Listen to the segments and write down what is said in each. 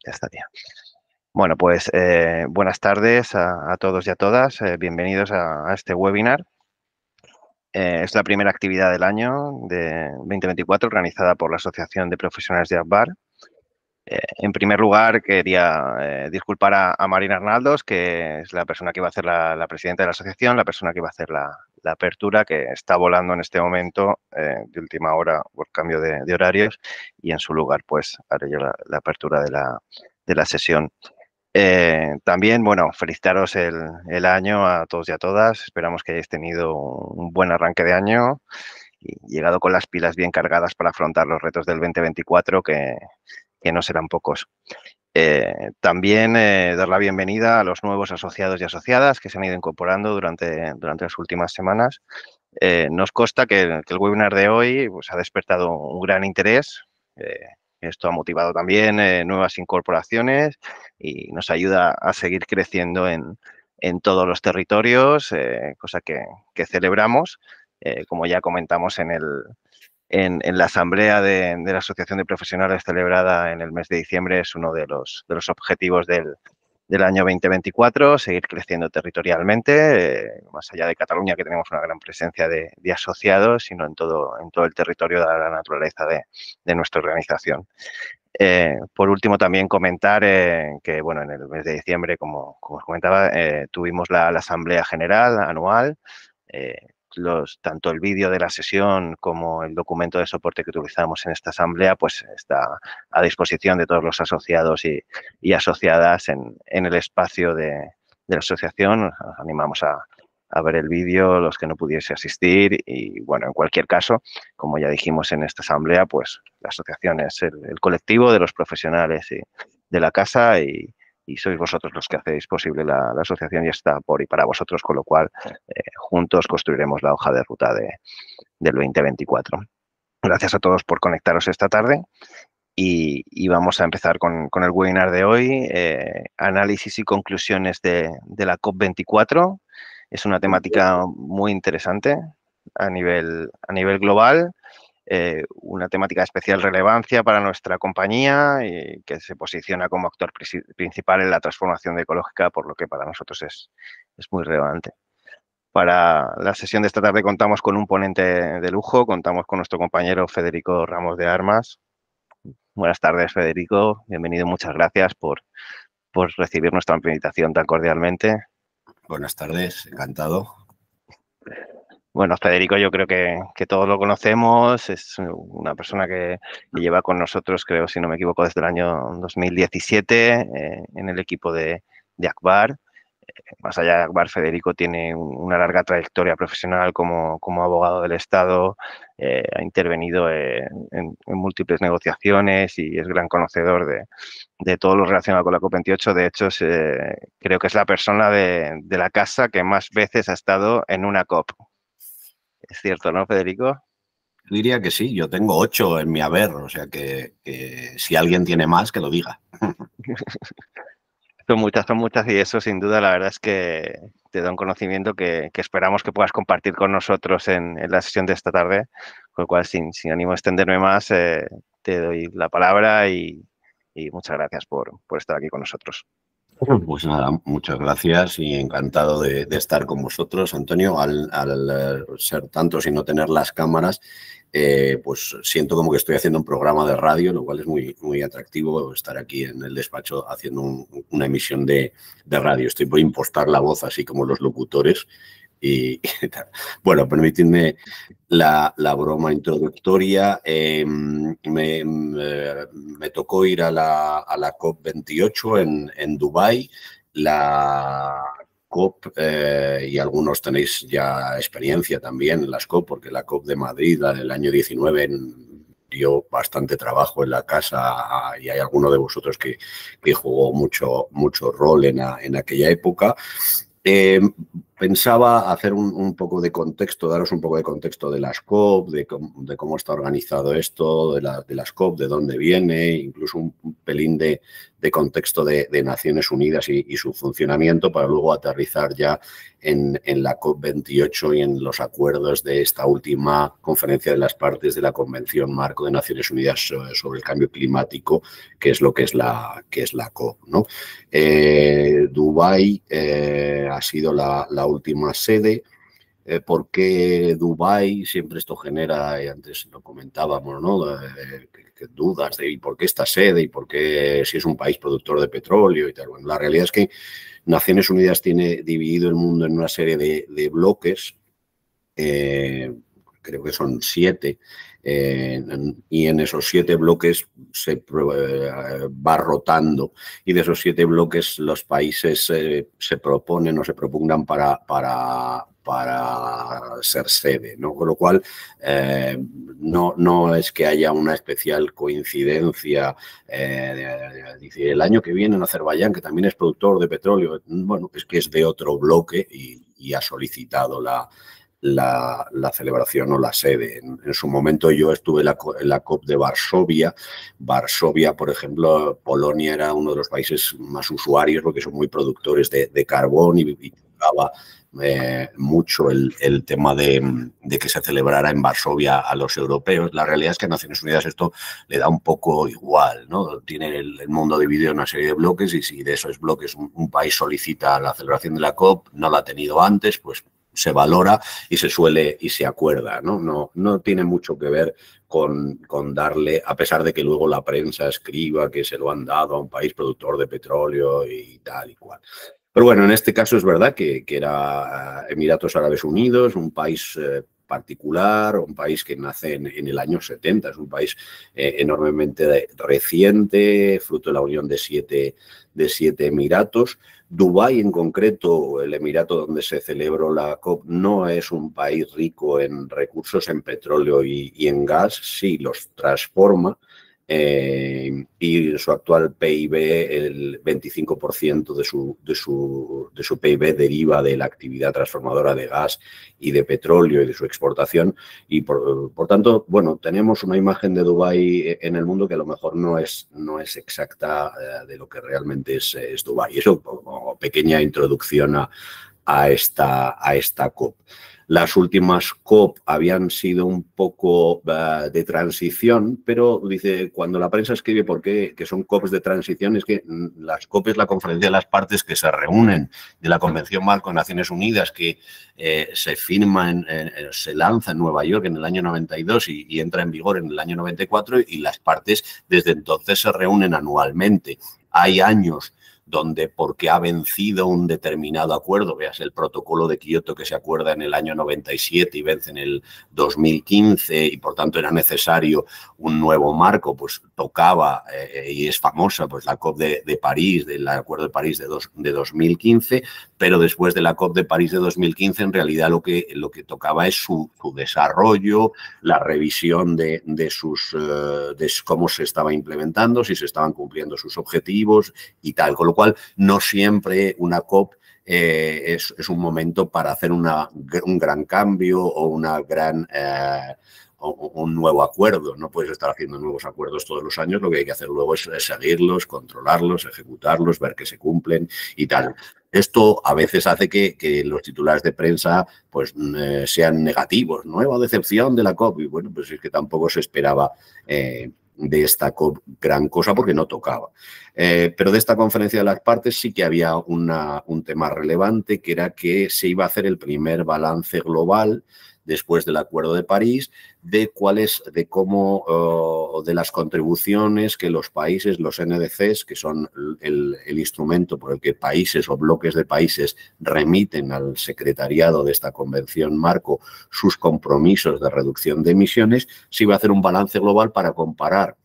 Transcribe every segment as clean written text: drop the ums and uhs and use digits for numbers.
Ya estaría. Bueno, pues buenas tardes a todos y a todas. Bienvenidos a este webinar. Es la primera actividad del año de 2024 organizada por la Asociación de Profesionales de Akbar. En primer lugar, quería disculpar a Marina Arnaldos, que es la persona que va a hacer la presidenta de la asociación, la persona que va a hacer la apertura, que está volando en este momento de última hora por cambio de horarios, y en su lugar pues haré yo la apertura de la sesión. También, bueno, felicitaros el año a todos y a todas. Esperamos que hayáis tenido un buen arranque de año y llegado con las pilas bien cargadas para afrontar los retos del 2024, que no serán pocos. También dar la bienvenida a los nuevos asociados y asociadas que se han ido incorporando durante las últimas semanas. Nos consta que el webinar de hoy pues, ha despertado un gran interés. Esto ha motivado también nuevas incorporaciones y nos ayuda a seguir creciendo en todos los territorios, cosa que celebramos. Como ya comentamos en la asamblea de la Asociación de Profesionales celebrada en el mes de diciembre, es uno de los objetivos del año 2024, seguir creciendo territorialmente, más allá de Cataluña, que tenemos una gran presencia de asociados, sino en todo el territorio de la naturaleza de nuestra organización. Por último, también comentar que, bueno, en el mes de diciembre, como os comentaba, tuvimos la Asamblea General anual. Tanto el vídeo de la sesión como el documento de soporte que utilizamos en esta asamblea pues está a disposición de todos los asociados y asociadas en el espacio de la asociación. Os animamos a ver el vídeo, los que no pudiese asistir y, bueno, en cualquier caso, como ya dijimos en esta asamblea, pues la asociación es el colectivo de los profesionales de la casa y sois vosotros los que hacéis posible la asociación y está por y para vosotros, con lo cual juntos construiremos la hoja de ruta del 2024. Gracias a todos por conectaros esta tarde y vamos a empezar con el webinar de hoy, análisis y conclusiones de la COP24. Es una temática muy interesante a nivel global. Una temática de especial relevancia para nuestra compañía y que se posiciona como actor principal en la transformación ecológica, por lo que para nosotros es muy relevante. Para la sesión de esta tarde contamos con un ponente de lujo, contamos con nuestro compañero Federico Ramos de Armas. Buenas tardes, Federico. Bienvenido, muchas gracias por recibir nuestra invitación tan cordialmente. Buenas tardes, encantado. Bueno, Federico, yo creo que todos lo conocemos, es una persona que lleva con nosotros, creo, si no me equivoco, desde el año 2017 en el equipo de Akbar. Más allá de Akbar, Federico tiene una larga trayectoria profesional como abogado del Estado, ha intervenido en múltiples negociaciones y es gran conocedor de todo lo relacionado con la COP28. De hecho, creo que es la persona de la casa que más veces ha estado en una COP. Es cierto, ¿no, Federico? Diría que sí, yo tengo 8 en mi haber, o sea que si alguien tiene más, que lo diga. Son muchas y eso sin duda la verdad es que te da un conocimiento que esperamos que puedas compartir con nosotros en la sesión de esta tarde, con lo cual sin ánimo de extenderme más te doy la palabra y muchas gracias por estar aquí con nosotros. Pues nada, muchas gracias y encantado de estar con vosotros, Antonio. Al ser tantos y no tener las cámaras, pues siento como que estoy haciendo un programa de radio, lo cual es muy atractivo estar aquí en el despacho haciendo una emisión de radio. Estoy por impostar la voz así como los locutores. Y bueno, permitidme la broma introductoria. Me tocó ir a la COP28 en Dubái. La COP, y algunos tenéis ya experiencia también en las COP, porque la COP de Madrid, la del año 19, dio bastante trabajo en la casa y hay alguno de vosotros que jugó mucho rol en aquella época. Pensaba hacer un poco de contexto, daros un poco de contexto de las COP, de cómo está organizado esto, de las COP, de dónde viene, incluso un pelín de contexto de Naciones Unidas y su funcionamiento para luego aterrizar ya en la COP28 y en los acuerdos de esta última conferencia de las partes de la Convención Marco de Naciones Unidas sobre el cambio climático, que es lo que es la COP, ¿no? Dubái ha sido la última sede. ¿Por qué Dubái? Siempre esto genera, y antes lo comentábamos, ¿no? Dudas de por qué esta sede y por qué si es un país productor de petróleo y tal. Bueno, la realidad es que Naciones Unidas tiene dividido el mundo en una serie de bloques, creo que son 7, y en esos 7 bloques se va rotando, y de esos 7 bloques los países se proponen o se propugnan para ser sede, ¿no? Con lo cual, no es que haya una especial coincidencia. Dice, el año que viene en Azerbaiyán, que también es productor de petróleo, bueno, es que es de otro bloque y ha solicitado la celebración o la sede. En su momento yo estuve en la COP de Varsovia. Varsovia, por ejemplo, Polonia era uno de los países más usuarios porque son muy productores de carbón y tocaba mucho el tema de que se celebrara en Varsovia a los europeos. La realidad es que a Naciones Unidas esto le da un poco igual, ¿no? Tiene el mundo dividido en una serie de bloques y si de esos bloques un país solicita la celebración de la COP, no la ha tenido antes, pues se valora y se suele y se acuerda, ¿no? No tiene mucho que ver con darle, a pesar de que luego la prensa escriba que se lo han dado a un país productor de petróleo y tal y cual. Pero bueno, en este caso es verdad que era Emiratos Árabes Unidos, un país particular, un país que nace en el año 70, es un país enormemente reciente, fruto de la unión de siete emiratos. Dubái, en concreto, el emirato donde se celebró la COP, no es un país rico en recursos, en petróleo y en gas, sí los transforma. Y su actual PIB, el 25% de su PIB deriva de la actividad transformadora de gas y de petróleo y de su exportación. Y por tanto, bueno, tenemos una imagen de Dubái en el mundo que a lo mejor no es exacta de lo que realmente es Dubái. Eso como pequeña introducción a esta COP. Las últimas COP habían sido un poco de transición, pero dice, cuando la prensa escribe por qué que son COPs de transición, es que las COP es la conferencia de las partes que se reúnen de la Convención Marco de Naciones Unidas, que se firma, se lanza en Nueva York en el año 92 y entra en vigor en el año 94, y las partes desde entonces se reúnen anualmente. Hay años donde porque ha vencido un determinado acuerdo, veas el protocolo de Kioto que se acuerda en el año 97 y vence en el 2015 y por tanto era necesario un nuevo marco, pues tocaba y es famosa pues la COP de París, del Acuerdo de París de 2015, pero después de la COP de París de 2015 en realidad lo que tocaba es su desarrollo, la revisión de cómo se estaba implementando, si se estaban cumpliendo sus objetivos y tal, con lo cual no siempre una COP es un momento para hacer un gran cambio o un nuevo acuerdo. No puedes estar haciendo nuevos acuerdos todos los años, lo que hay que hacer luego es seguirlos, controlarlos, ejecutarlos, ver que se cumplen y tal. Esto a veces hace que los titulares de prensa pues sean negativos. Nueva decepción de la COP. Y bueno, pues es que tampoco se esperaba de esta COP gran cosa porque no tocaba. Pero de esta conferencia de las partes sí que había un tema relevante, que era que se iba a hacer el primer balance global después del Acuerdo de París, de las contribuciones que los países, los NDCs, que son el instrumento por el que países o bloques de países remiten al secretariado de esta convención marco sus compromisos de reducción de emisiones, se iba a hacer un balance global para comparar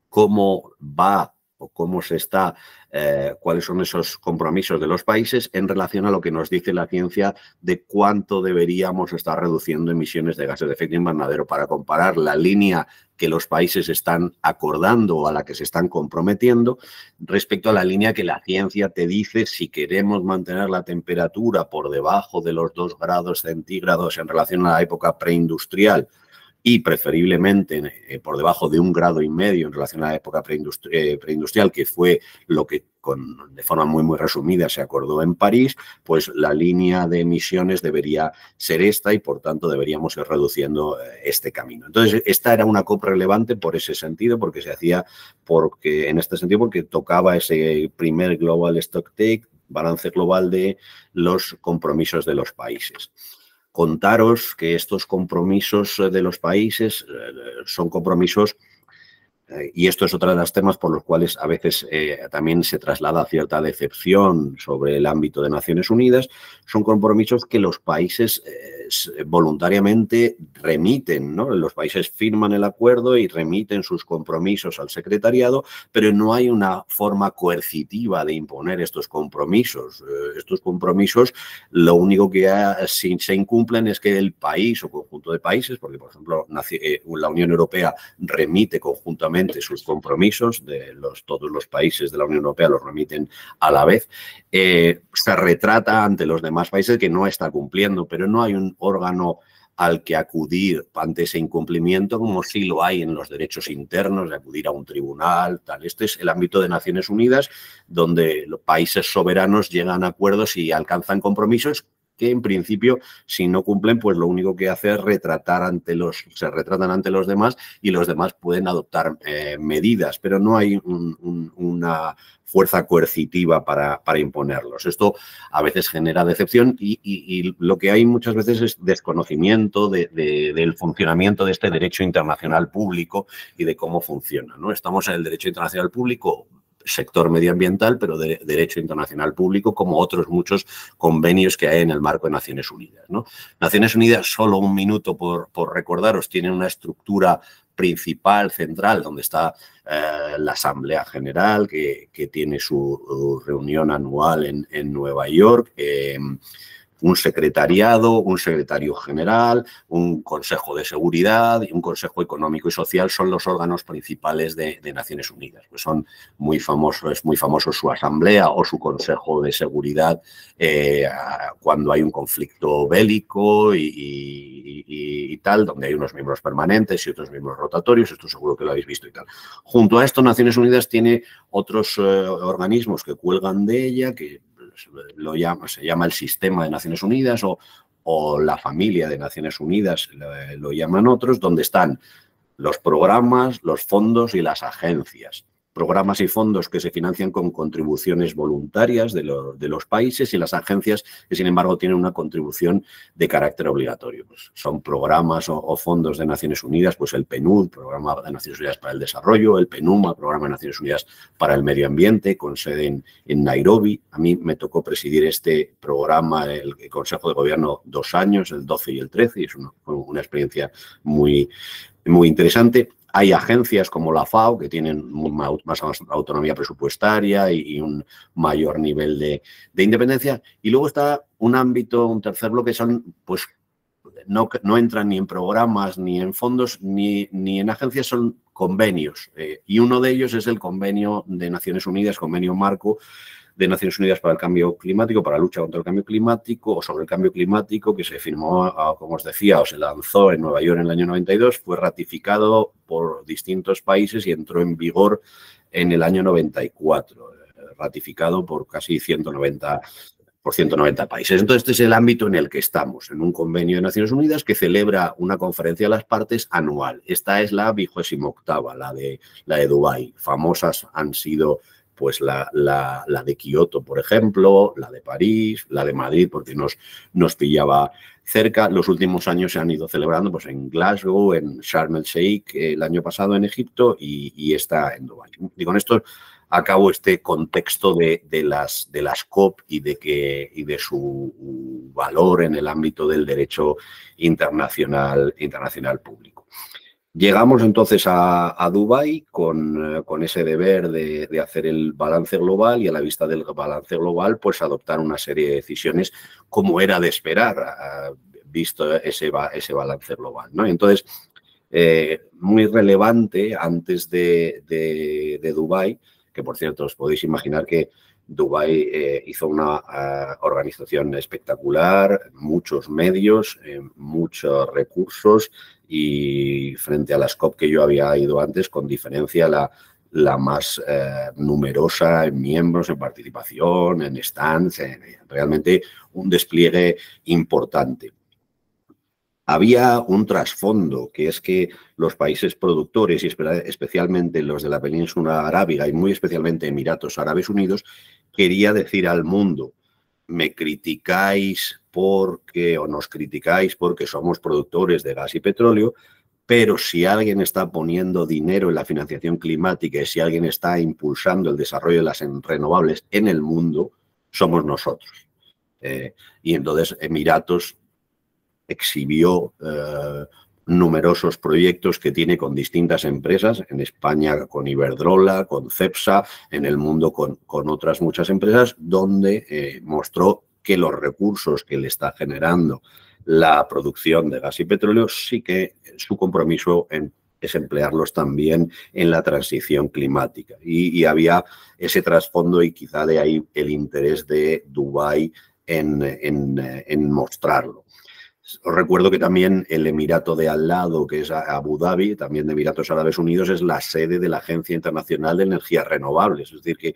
cómo va o cómo se está, cuáles son esos compromisos de los países en relación a lo que nos dice la ciencia de cuánto deberíamos estar reduciendo emisiones de gases de efecto invernadero, para comparar la línea que los países están acordando o a la que se están comprometiendo respecto a la línea que la ciencia te dice si queremos mantener la temperatura por debajo de los 2 grados centígrados en relación a la época preindustrial y preferiblemente por debajo de 1,5 grados en relación a la época preindustrial, que fue lo que de forma muy resumida se acordó en París, pues la línea de emisiones debería ser esta y por tanto deberíamos ir reduciendo este camino. Entonces, esta era una COP relevante por ese sentido, porque se hacía en este sentido porque tocaba ese primer Global Stocktake, balance global de los compromisos de los países. Contaros que estos compromisos de los países son compromisos, y esto es otro de los temas por los cuales a veces también se traslada cierta decepción sobre el ámbito de Naciones Unidas, son compromisos que los países voluntariamente remiten, ¿no? Los países firman el acuerdo y remiten sus compromisos al secretariado, pero no hay una forma coercitiva de imponer estos compromisos. Estos compromisos, lo único que si se incumplen es que el país o conjunto de países, porque por ejemplo la Unión Europea remite conjuntamente sus compromisos, todos los países de la Unión Europea los remiten a la vez, se retrata ante los demás países que no está cumpliendo, pero no hay un órgano al que acudir ante ese incumplimiento, como sí lo hay en los derechos internos, de acudir a un tribunal, tal. Este es el ámbito de Naciones Unidas, donde los países soberanos llegan a acuerdos y alcanzan compromisos que en principio, si no cumplen, pues lo único que hace es se retratan ante los demás y los demás pueden adoptar medidas, pero no hay una fuerza coercitiva para imponerlos. Esto a veces genera decepción y lo que hay muchas veces es desconocimiento del funcionamiento de este derecho internacional público y de cómo funciona, ¿no? Estamos en el derecho internacional público, sector medioambiental, pero de derecho internacional público, como otros muchos convenios que hay en el marco de Naciones Unidas, ¿no? Naciones Unidas, solo un minuto por recordaros, tiene una estructura principal, central, donde está la Asamblea General, que tiene su reunión anual en Nueva York, un secretariado, un secretario general, un consejo de seguridad y un consejo económico y social son los órganos principales de Naciones Unidas. Pues son muy famosos, es muy famoso su asamblea o su consejo de seguridad cuando hay un conflicto bélico y tal, donde hay unos miembros permanentes y otros miembros rotatorios, esto seguro que lo habéis visto y tal. Junto a esto, Naciones Unidas tiene otros organismos que cuelgan de ella, que se llama el Sistema de Naciones Unidas o la familia de Naciones Unidas, lo llaman otros, donde están los programas, los fondos y las agencias. Programas y fondos que se financian con contribuciones voluntarias de los países y las agencias que, sin embargo, tienen una contribución de carácter obligatorio. Pues son programas o fondos de Naciones Unidas, pues el PNUD, Programa de Naciones Unidas para el Desarrollo, el PNUMA, Programa de Naciones Unidas para el Medio Ambiente, con sede en Nairobi. A mí me tocó presidir este programa, el Consejo de Gobierno, 2 años, el 12 y el 13, y es una experiencia muy interesante. Hay agencias como la FAO que tienen más autonomía presupuestaria y un mayor nivel de independencia. Y luego está un tercer bloque, son, pues, no entran ni en programas, ni en fondos, ni en agencias, son convenios. Y uno de ellos es el convenio de Naciones Unidas, convenio marco de Naciones Unidas para el Cambio Climático, para la lucha contra el cambio climático o sobre el cambio climático, que se firmó, como os decía, o se lanzó en Nueva York en el año 92, fue ratificado por distintos países y entró en vigor en el año 94, ratificado por casi 190 países. Entonces, este es el ámbito en el que estamos, en un convenio de Naciones Unidas que celebra una conferencia de las partes anual. Esta es la 28ª, la de Dubái. Famosas han sido pues la de Kioto, por ejemplo, la de París, la de Madrid, porque nos pillaba cerca. Los últimos años se han ido celebrando pues en Glasgow, en Sharm el Sheikh, el año pasado en Egipto y está en Dubái. Y con esto acabo este contexto de las COP y de su valor en el ámbito del derecho internacional público. Llegamos entonces a Dubái con ese deber de hacer el balance global y a la vista del balance global pues adoptar una serie de decisiones como era de esperar, visto ese balance global, ¿no? Entonces, muy relevante antes de Dubái, que por cierto os podéis imaginar que Dubái hizo una organización espectacular, muchos medios, muchos recursos y frente a las COP que yo había ido antes, con diferencia la más numerosa en miembros, en participación, en stands, realmente un despliegue importante. Había un trasfondo, que es que los países productores, y especialmente los de la península arábiga y muy especialmente Emiratos Árabes Unidos, quería decir al mundo: me criticáis porque, o nos criticáis porque somos productores de gas y petróleo, pero si alguien está poniendo dinero en la financiación climática y si alguien está impulsando el desarrollo de las renovables en el mundo, somos nosotros. Y entonces Emiratos exhibió numerosos proyectos que tiene con distintas empresas, en España con Iberdrola, con Cepsa, en el mundo con otras muchas empresas, donde mostró que los recursos que le está generando la producción de gas y petróleo, sí que su compromiso es emplearlos también en la transición climática. Y había ese trasfondo y quizá de ahí el interés de Dubái en mostrarlo. Os recuerdo que también el Emirato de al lado, que es Abu Dhabi, también de Emiratos Árabes Unidos, es la sede de la Agencia Internacional de Energías Renovables. Es decir, que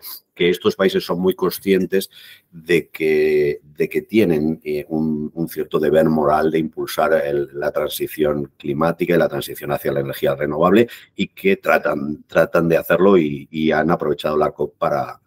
estos países son muy conscientes de que tienen un cierto deber moral de impulsar la transición climática y la transición hacia la energía renovable, y que tratan de hacerlo y han aprovechado la COP para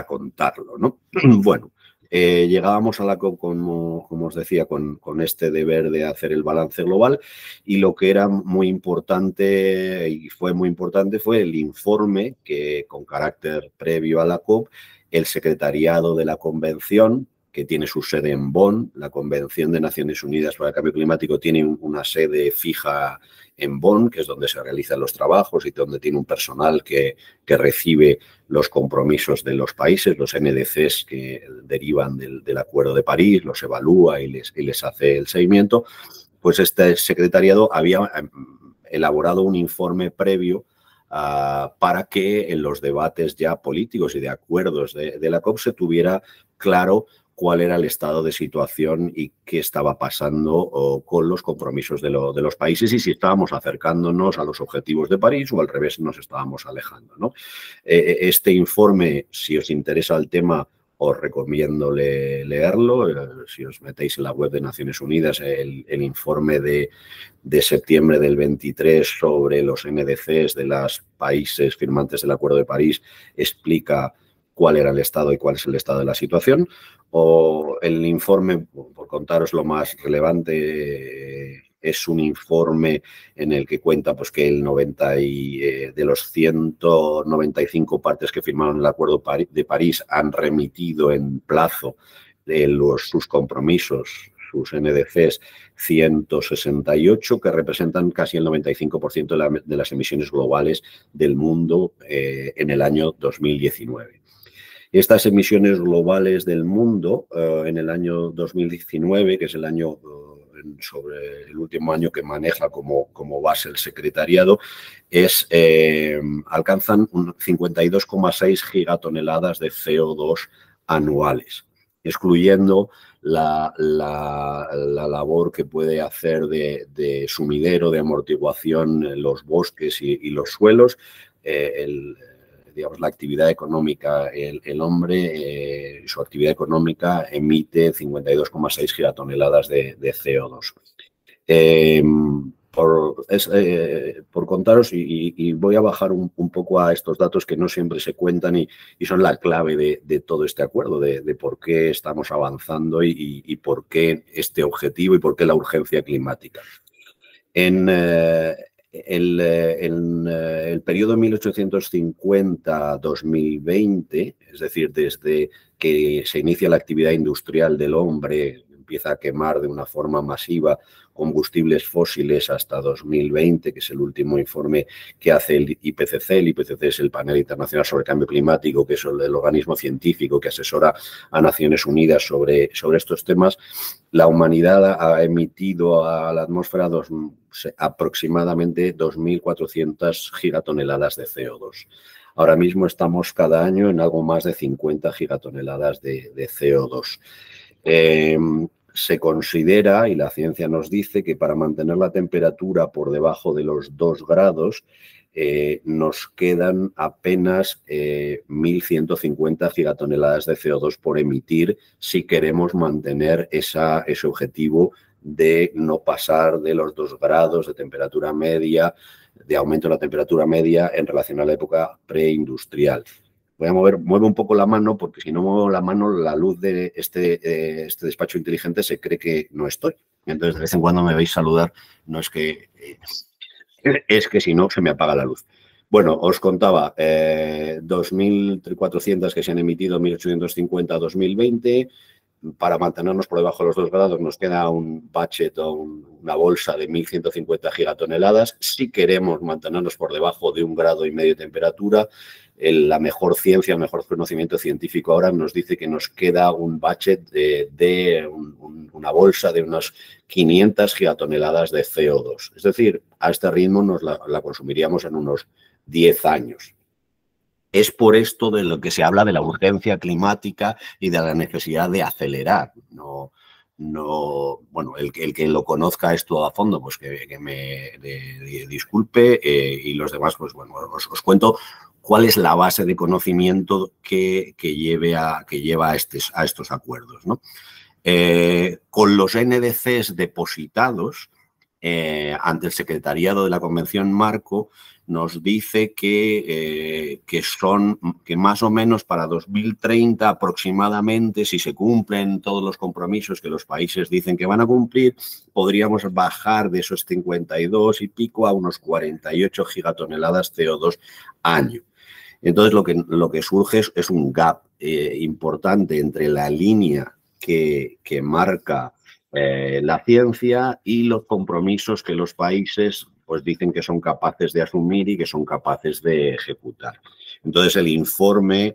contarlo, ¿no? Bueno. Llegábamos a la COP, como os decía, con este deber de hacer el balance global, y lo que era muy importante y fue muy importante fue el informe que, con carácter previo a la COP, el secretariado de la convención, que tiene su sede en Bonn, la Convención de Naciones Unidas para el Cambio Climático tiene una sede fija en Bonn, que es donde se realizan los trabajos y donde tiene un personal que recibe los compromisos de los países, los NDCs que derivan del Acuerdo de París, los evalúa y les hace el seguimiento. Pues este secretariado había elaborado un informe previo para que en los debates ya políticos y de acuerdos de la COP se tuviera claro cuál era el estado de situación y qué estaba pasando con los compromisos de los países, y si estábamos acercándonos a los objetivos de París o al revés nos estábamos alejando, ¿no? Este informe, si os interesa el tema, os recomiendo leerlo. Si os metéis en la web de Naciones Unidas, el informe de septiembre del 23 sobre los NDCs de los países firmantes del Acuerdo de París explica cuál era el estado y cuál es el estado de la situación. O el informe, por contaros lo más relevante, es un informe en el que cuenta pues, que de los 195 partes que firmaron el Acuerdo de París han remitido en plazo sus compromisos, sus NDCs, 168, que representan casi el 95% de las emisiones globales del mundo en el año 2019. Estas emisiones globales del mundo en el año 2019, que es el año sobre el último año que maneja como base el secretariado, alcanzan 52,6 gigatoneladas de CO2 anuales, excluyendo la labor que puede hacer de sumidero, de amortiguación en los bosques y los suelos, digamos, la actividad económica. El hombre, su actividad económica emite 52,6 gigatoneladas de CO2. Por contaros, y voy a bajar un poco a estos datos que no siempre se cuentan y son la clave de todo este acuerdo, de por qué estamos avanzando y por qué este objetivo y por qué la urgencia climática. En el periodo 1850-2020, es decir, desde que se inicia la actividad industrial del hombre, empieza a quemar de una forma masiva combustibles fósiles hasta 2020, que es el último informe que hace el IPCC. El IPCC es el Panel Internacional sobre el Cambio Climático, que es el organismo científico que asesora a Naciones Unidas sobre estos temas. La humanidad ha emitido a la atmósfera aproximadamente 2.400 gigatoneladas de CO2. Ahora mismo estamos cada año en algo más de 50 gigatoneladas de CO2. se considera, y la ciencia nos dice, que para mantener la temperatura por debajo de los 2 grados nos quedan apenas 1.150 gigatoneladas de CO2 por emitir si queremos mantener ese objetivo de no pasar de los 2 grados de temperatura media, de aumento de la temperatura media en relación a la época preindustrial. Voy a muevo un poco la mano, porque si no muevo la mano, la luz de este despacho inteligente se cree que no estoy. Entonces, de vez en cuando me veis saludar, no es que... es que si no, se me apaga la luz. Bueno, os contaba, 2.400 que se han emitido, 1.850 2020. Para mantenernos por debajo de los 2 grados nos queda un budget o una bolsa de 1.150 gigatoneladas. Si queremos mantenernos por debajo de 1,5 grados de temperatura, la mejor ciencia, el mejor conocimiento científico ahora nos dice que nos queda un budget de una bolsa de unas 500 gigatoneladas de CO2. Es decir, a este ritmo nos la consumiríamos en unos 10 años. Es por esto de lo que se habla de la urgencia climática y de la necesidad de acelerar. Bueno, el que lo conozca esto a fondo, pues que me disculpe, y los demás, pues bueno, os cuento cuál es la base de conocimiento que lleva a estos acuerdos, ¿no? Con los NDCs depositados ante el secretariado de la Convención Marco, nos dice que más o menos para 2030 aproximadamente, si se cumplen todos los compromisos que los países dicen que van a cumplir, podríamos bajar de esos 52 y pico a unos 48 gigatoneladas CO2 año. Entonces, lo que surge es un gap importante entre la línea que marca la ciencia y los compromisos que los países pues dicen que son capaces de asumir y que son capaces de ejecutar. Entonces, el informe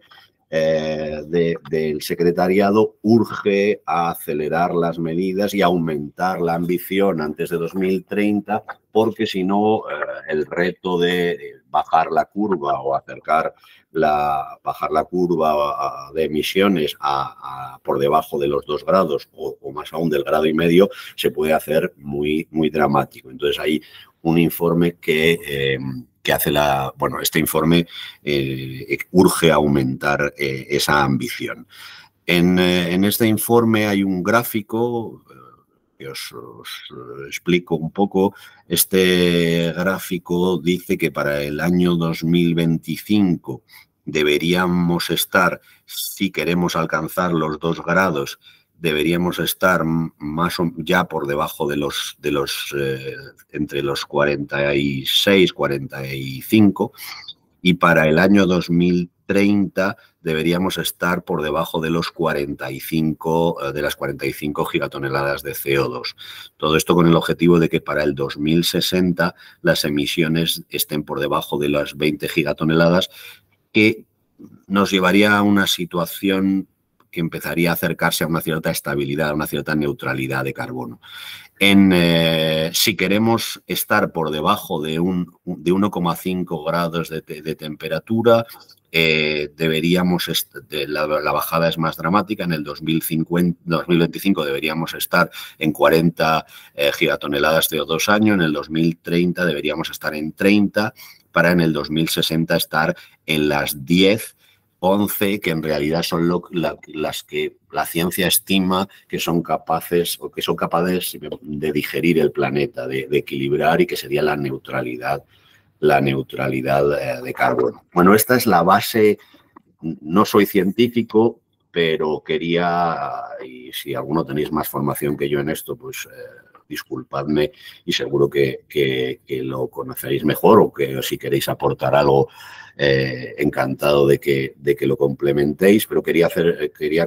del secretariado urge a acelerar las medidas y aumentar la ambición antes de 2030, porque si no, el reto de bajar la curva o bajar la curva de emisiones por debajo de los 2 grados o más aún del 1,5 grados se puede hacer muy, muy dramático. Entonces, hay un informe que hace este informe urge aumentar esa ambición. En este informe hay un gráfico que os explico un poco. Este gráfico dice que para el año 2025 deberíamos estar, si queremos alcanzar los 2 grados, deberíamos estar ya por debajo de los entre los 46, 45, y para el año 2030 deberíamos estar por debajo de las 45 gigatoneladas de CO2. Todo esto con el objetivo de que para el 2060 las emisiones estén por debajo de las 20 gigatoneladas, que nos llevaría a una situación que empezaría a acercarse a una cierta estabilidad, a una cierta neutralidad de carbono. Si queremos estar por debajo de 1,5 grados de temperatura, la bajada es más dramática. En el 2025 deberíamos estar en 40 gigatoneladas de CO2 año, en el 2030 deberíamos estar en 30, para en el 2060 estar en las 10, 11, que en realidad son las que la ciencia estima que son capaces de digerir el planeta, de equilibrar, y que sería la neutralidad de carbono. Bueno, esta es la base. No soy científico, pero quería, y si alguno tenéis más formación que yo en esto, pues disculpadme, y seguro que lo conoceréis mejor, o que si queréis aportar algo, encantado de que lo complementéis, pero quería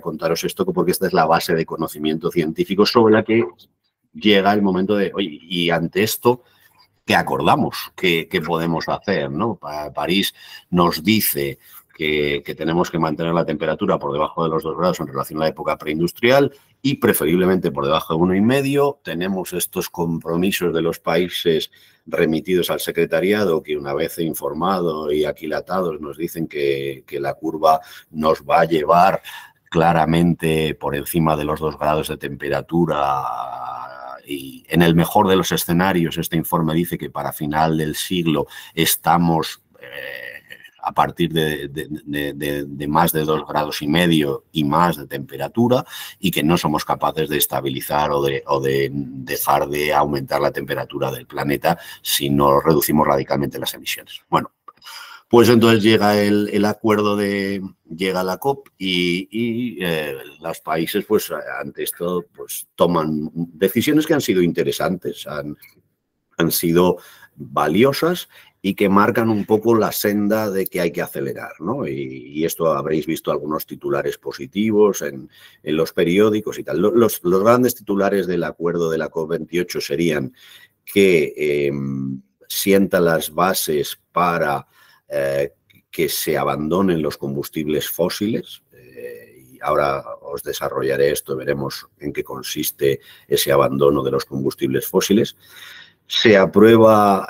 contaros esto porque esta es la base de conocimiento científico sobre la que llega el momento de, oye, y ante esto, ¿qué acordamos? ¿Qué podemos hacer, ¿no? París nos dice que tenemos que mantener la temperatura por debajo de los 2 grados en relación a la época preindustrial y preferiblemente por debajo de 1,5. Tenemos estos compromisos de los países remitidos al secretariado, que una vez informado y aquilatados nos dicen que la curva nos va a llevar claramente por encima de los 2 grados de temperatura, y en el mejor de los escenarios este informe dice que para final del siglo estamos a partir de más de 2,5 grados y más de temperatura, y que no somos capaces de estabilizar o de dejar de aumentar la temperatura del planeta si no reducimos radicalmente las emisiones. Bueno, pues entonces llega el acuerdo llega la COP y los países, pues ante esto, pues toman decisiones que han sido interesantes, han sido valiosas y que marcan un poco la senda de que hay que acelerar, ¿no? Y esto habréis visto algunos titulares positivos en los periódicos y tal. Los grandes titulares del acuerdo de la COP28 serían que sienta las bases para que se abandonen los combustibles fósiles. Y ahora os desarrollaré esto, veremos en qué consiste ese abandono de los combustibles fósiles. Se aprueba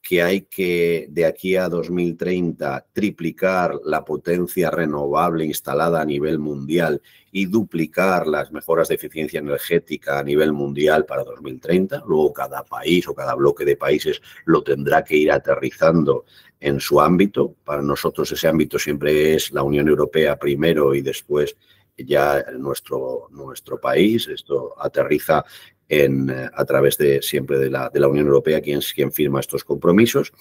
que hay que, de aquí a 2030, triplicar la potencia renovable instalada a nivel mundial y duplicar las mejoras de eficiencia energética a nivel mundial para 2030. Luego cada país o cada bloque de países lo tendrá que ir aterrizando en su ámbito. Para nosotros ese ámbito siempre es la Unión Europea primero y después ya nuestro país. Esto aterriza a través siempre de la Unión Europea, quien firma estos compromisos.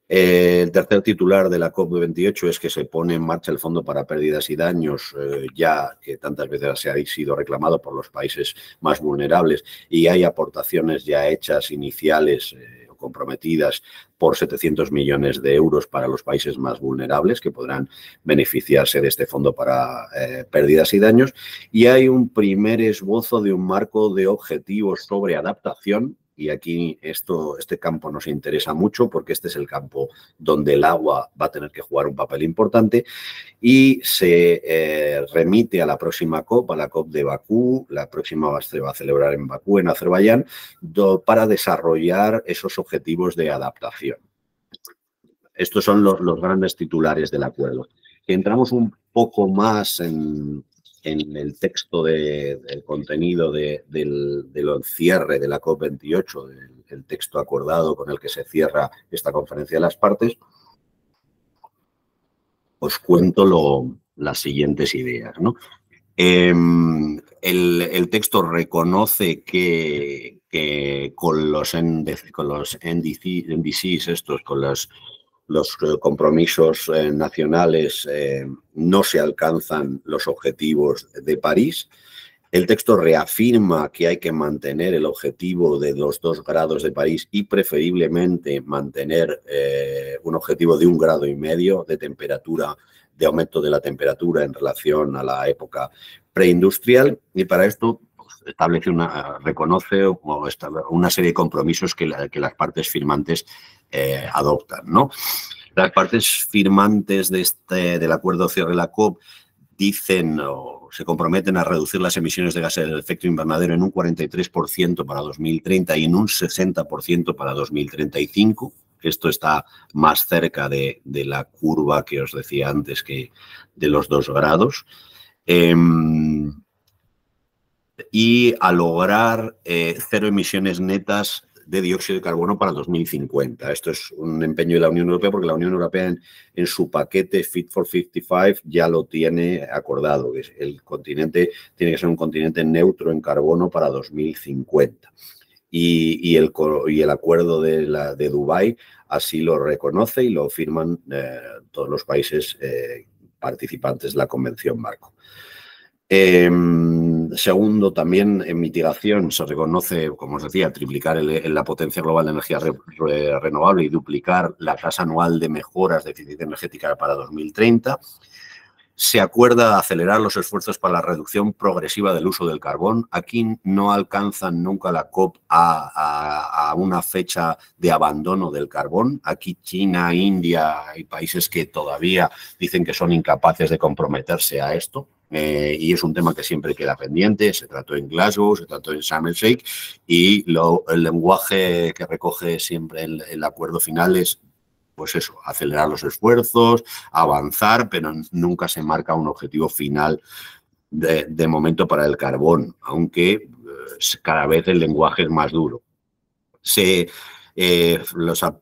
El tercer titular de la COP28 es que se pone en marcha el Fondo para Pérdidas y Daños, ya que tantas veces se ha sido reclamado por los países más vulnerables, y hay aportaciones ya hechas iniciales o comprometidas por 700 millones de euros para los países más vulnerables que podrán beneficiarse de este Fondo para Pérdidas y Daños. Y hay un primer esbozo de un marco de objetivos sobre adaptación. Y aquí este campo nos interesa mucho porque este es el campo donde el agua va a tener que jugar un papel importante, y se remite a la próxima COP, a la COP de Bakú. La próxima se va a celebrar en Bakú, en Azerbaiyán, para desarrollar esos objetivos de adaptación. Estos son los grandes titulares del acuerdo. Entramos un poco más en el texto del contenido del cierre de la COP28, el texto acordado con el que se cierra esta conferencia de las partes. Os cuento las siguientes ideas, ¿no? El texto reconoce que con los NDCs, estos, con los compromisos nacionales, no se alcanzan los objetivos de París. El texto reafirma que hay que mantener el objetivo de los 2 grados de París y preferiblemente mantener un objetivo de 1,5 grados de temperatura, de aumento de la temperatura en relación a la época preindustrial, y para esto reconoce una serie de compromisos que las partes firmantes adoptan, ¿no? Las partes firmantes del acuerdo cierre de la COP dicen o se comprometen a reducir las emisiones de gases de efecto invernadero en un 43% para 2030 y en un 60% para 2035. Esto está más cerca de la curva que os decía antes, que de los 2 grados. Y a lograr 0 emisiones netas de dióxido de carbono para 2050. Esto es un empeño de la Unión Europea, porque la Unión Europea en su paquete Fit for 55 ya lo tiene acordado. El continente tiene que ser un continente neutro en carbono para 2050. Y el acuerdo de Dubái así lo reconoce y lo firman todos los países participantes de la Convención Marco. Segundo, también en mitigación se reconoce, como os decía, triplicar la potencia global de energía renovable y duplicar la tasa anual de mejoras de eficiencia energética para 2030. Se acuerda acelerar los esfuerzos para la reducción progresiva del uso del carbón. Aquí no alcanzan nunca la COP a una fecha de abandono del carbón. Aquí China, India y países que todavía dicen que son incapaces de comprometerse a esto. Y es un tema que siempre queda pendiente. Se trató en Glasgow, se trató en Sharm el Sheikh, y el lenguaje que recoge siempre el acuerdo final es pues eso, acelerar los esfuerzos, avanzar, pero nunca se marca un objetivo final de momento para el carbón, aunque cada vez el lenguaje es más duro.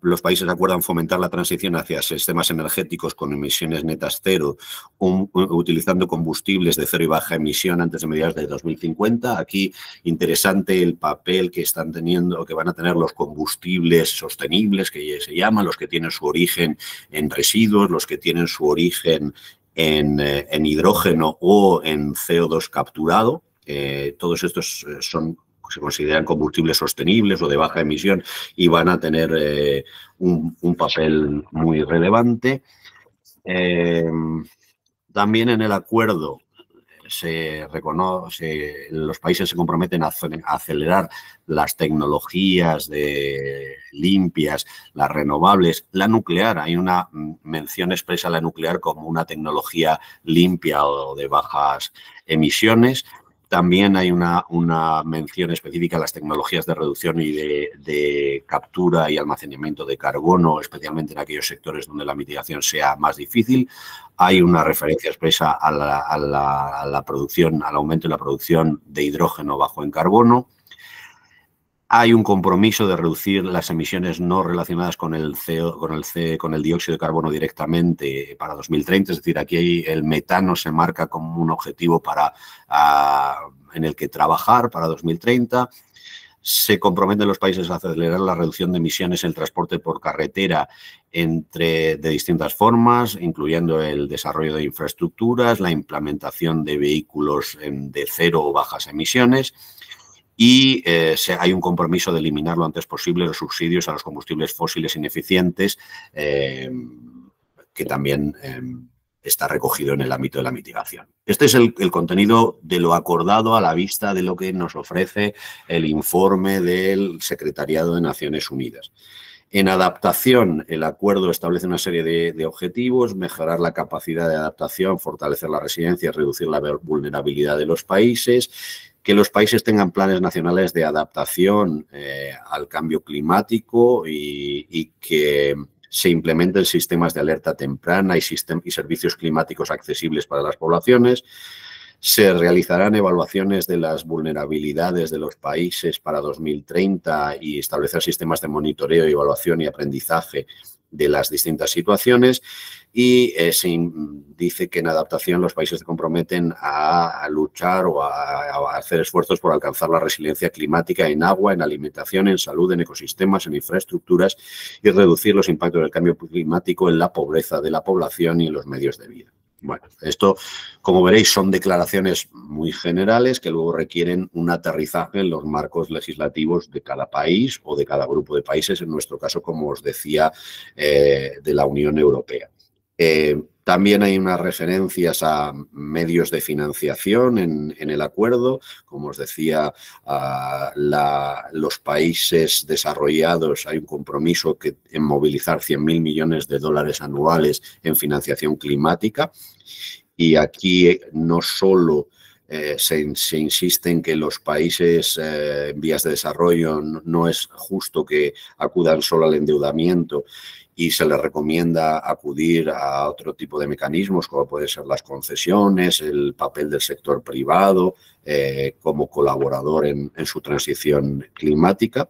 Los países acuerdan fomentar la transición hacia sistemas energéticos con emisiones netas cero, utilizando combustibles de cero y baja emisión antes de mediados de 2050. Aquí, interesante el papel que están teniendo, que van a tener los combustibles sostenibles, que se llaman, los que tienen su origen en residuos, los que tienen su origen en hidrógeno o en CO2 capturado. Todos estos se consideran combustibles sostenibles o de baja emisión y van a tener un papel muy relevante. También en el acuerdo se reconoce, los países se comprometen a acelerar las tecnologías limpias, las renovables, la nuclear. Hay una mención expresa a la nuclear como una tecnología limpia o de bajas emisiones. También hay una mención específica a las tecnologías de reducción y de captura y almacenamiento de carbono, especialmente en aquellos sectores donde la mitigación sea más difícil. Hay una referencia expresa a la producción, al aumento de la producción de hidrógeno bajo en carbono. Hay un compromiso de reducir las emisiones no relacionadas con el dióxido de carbono directamente para 2030. Es decir, aquí el metano se marca como un objetivo en el que trabajar para 2030. Se comprometen los países a acelerar la reducción de emisiones en el transporte por carretera de distintas formas, incluyendo el desarrollo de infraestructuras, la implementación de vehículos de cero o bajas emisiones. Y hay un compromiso de eliminar lo antes posible los subsidios a los combustibles fósiles ineficientes, que también está recogido en el ámbito de la mitigación. Este es el contenido de lo acordado a la vista de lo que nos ofrece el informe del Secretariado de Naciones Unidas. En adaptación, el acuerdo establece una serie de objetivos: mejorar la capacidad de adaptación, fortalecer la resiliencia, reducir la vulnerabilidad de los países, que los países tengan planes nacionales de adaptación al cambio climático y que se implementen sistemas de alerta temprana y servicios climáticos accesibles para las poblaciones. Se realizarán evaluaciones de las vulnerabilidades de los países para 2030 y establecer sistemas de monitoreo, evaluación y aprendizaje de las distintas situaciones. Y se dice que en adaptación los países se comprometen a luchar o a hacer esfuerzos por alcanzar la resiliencia climática en agua, en alimentación, en salud, en ecosistemas, en infraestructuras y reducir los impactos del cambio climático en la pobreza de la población y en los medios de vida. Bueno, esto, como veréis, son declaraciones muy generales que luego requieren un aterrizaje en los marcos legislativos de cada país o de cada grupo de países, en nuestro caso, como os decía, de la Unión Europea. También hay unas referencias a medios de financiación en el acuerdo. Como os decía, los países desarrollados, hay un compromiso en movilizar 100.000 millones de dólares anuales en financiación climática. Y aquí no solo se insiste en que los países en vías de desarrollo no es justo que acudan solo al endeudamiento, y se les recomienda acudir a otro tipo de mecanismos, como pueden ser las concesiones, el papel del sector privado como colaborador en su transición climática.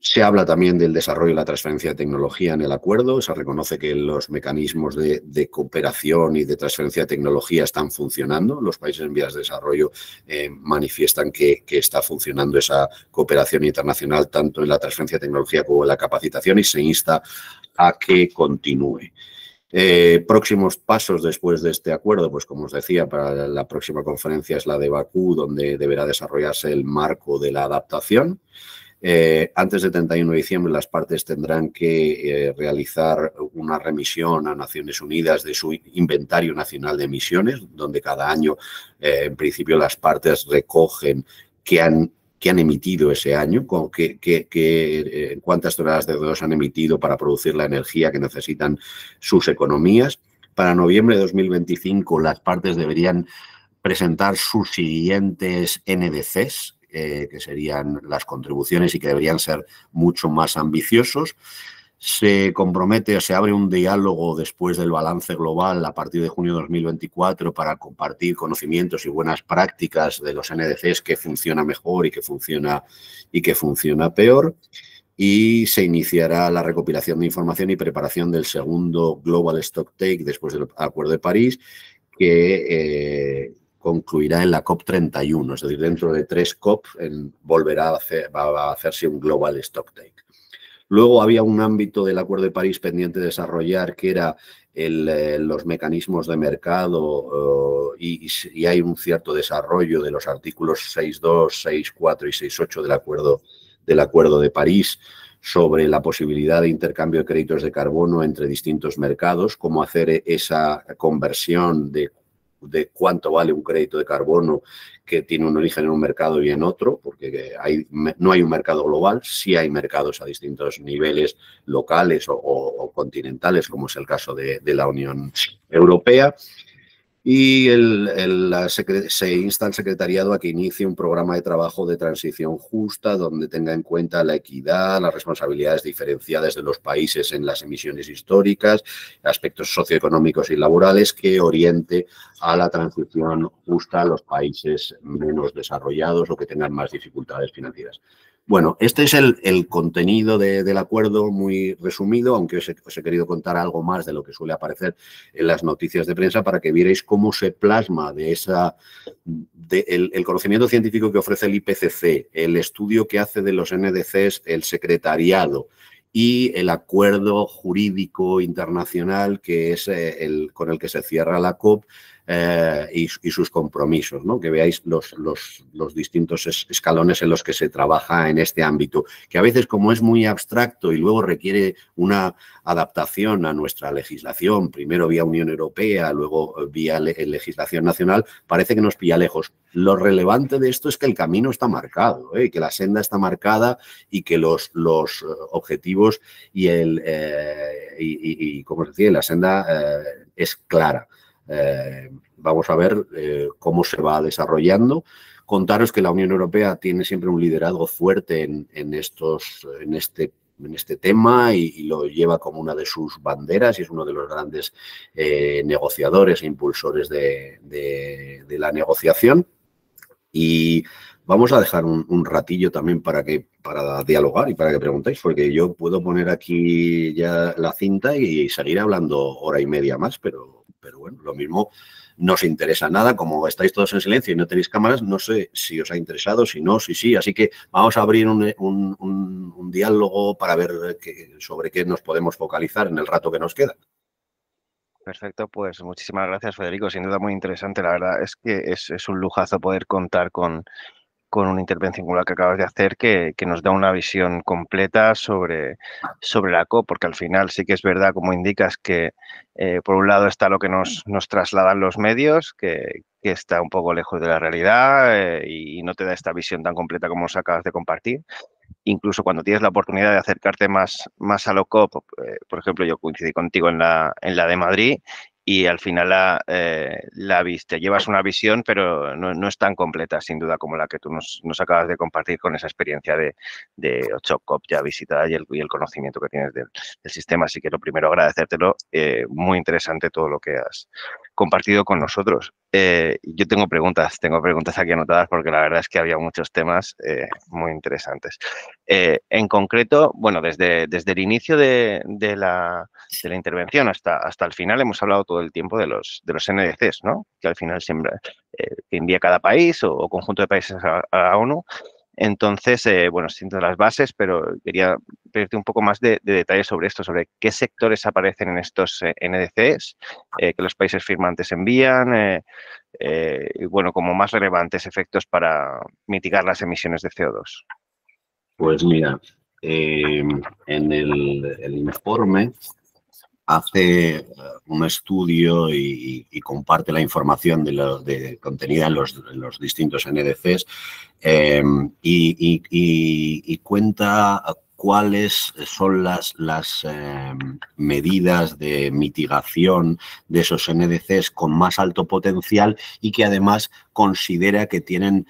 Se habla también del desarrollo y la transferencia de tecnología en el acuerdo. Se reconoce que los mecanismos de cooperación y de transferencia de tecnología están funcionando. Los países en vías de desarrollo manifiestan que está funcionando esa cooperación internacional tanto en la transferencia de tecnología como en la capacitación, y se insta a que continúe. Próximos pasos después de este acuerdo, pues como os decía, para la próxima conferencia es la de Bakú, donde deberá desarrollarse el marco de la adaptación. Antes del 31 de diciembre las partes tendrán que realizar una remisión a Naciones Unidas de su inventario nacional de emisiones, donde cada año, en principio, las partes recogen qué han emitido ese año, cuántas toneladas de CO2 han emitido para producir la energía que necesitan sus economías. Para noviembre de 2025 las partes deberían presentar sus siguientes NDCs, que serían las contribuciones y que deberían ser mucho más ambiciosos. se compromete o se abre un diálogo después del balance global a partir de junio de 2024 para compartir conocimientos y buenas prácticas de los NDCs, que funciona mejor y que funciona peor. Y se iniciará la recopilación de información y preparación del segundo Global Stocktake después del Acuerdo de París, que concluirá en la COP31, es decir, dentro de 3 COP va a hacerse un Global Stocktake. Luego había un ámbito del Acuerdo de París pendiente de desarrollar, que era los mecanismos de mercado, y hay un cierto desarrollo de los artículos 6.2, 6.4 y 6.8 del Acuerdo de París sobre la posibilidad de intercambio de créditos de carbono entre distintos mercados, cómo hacer esa conversión de cuánto vale un crédito de carbono que tiene un origen en un mercado y en otro, porque no hay un mercado global, sí hay mercados a distintos niveles locales o continentales, como es el caso de la Unión Europea. Y se insta al secretariado a que inicie un programa de trabajo de transición justa donde tenga en cuenta la equidad, las responsabilidades diferenciadas de los países en las emisiones históricas, aspectos socioeconómicos y laborales, que oriente a la transición justa a los países menos desarrollados o que tengan más dificultades financieras. Bueno, este es el contenido del acuerdo muy resumido, aunque os he querido contar algo más de lo que suele aparecer en las noticias de prensa para que vierais cómo se plasma el conocimiento científico que ofrece el IPCC, el estudio que hace de los NDCs el secretariado y el acuerdo jurídico internacional que es con el que se cierra la COP. Y sus compromisos, ¿no? Que veáis los distintos escalones en los que se trabaja en este ámbito, que a veces, como es muy abstracto y luego requiere una adaptación a nuestra legislación, primero vía Unión Europea, luego vía legislación nacional, parece que nos pilla lejos. Lo relevante de esto es que el camino está marcado, que la senda está marcada y que los objetivos y como os decía, la senda es clara. Vamos a ver cómo se va desarrollando. Contaros que la Unión Europea tiene siempre un liderazgo fuerte en este tema y lo lleva como una de sus banderas y es uno de los grandes negociadores e impulsores de la negociación. Y vamos a dejar un ratillo también para dialogar y para que preguntéis, porque yo puedo poner aquí ya la cinta y seguir hablando hora y media más, pero bueno, lo mismo no os interesa nada. Como estáis todos en silencio y no tenéis cámaras, no sé si os ha interesado, si no, si sí. Así que vamos a abrir un diálogo para ver sobre qué nos podemos focalizar en el rato que nos queda. Perfecto, pues muchísimas gracias, Federico. Sin duda muy interesante. La verdad es que es un lujazo poder contar con una intervención como la que acabas de hacer que nos da una visión completa sobre la COP, porque al final sí que es verdad, como indicas, que por un lado está lo que nos trasladan los medios, que está un poco lejos de la realidad y no te da esta visión tan completa como nos acabas de compartir. Incluso cuando tienes la oportunidad de acercarte más a lo COP, por ejemplo, yo coincidí contigo en la de Madrid y al final la viste. Llevas una visión, pero no es tan completa, sin duda, como la que tú nos acabas de compartir con esa experiencia de 8 COP ya visitada y el conocimiento que tienes del sistema. Así que lo primero, agradecértelo. Muy interesante todo lo que has compartido con nosotros. Yo tengo preguntas aquí anotadas porque la verdad es que había muchos temas muy interesantes. En concreto, bueno, desde el inicio de la intervención hasta el final hemos hablado todo el tiempo de los NDCs, ¿no? Que al final siempre que envía cada país o conjunto de países a la ONU. Entonces, bueno, siento las bases, pero quería pedirte un poco más de detalles sobre esto, sobre qué sectores aparecen en estos NDCs que los países firmantes envían y, bueno, como más relevantes efectos para mitigar las emisiones de CO2. Pues mira, en el informe hace un estudio y comparte la información contenida en los distintos NDCs y cuenta cuáles son las medidas de mitigación de esos NDCs con más alto potencial y que además considera que tienen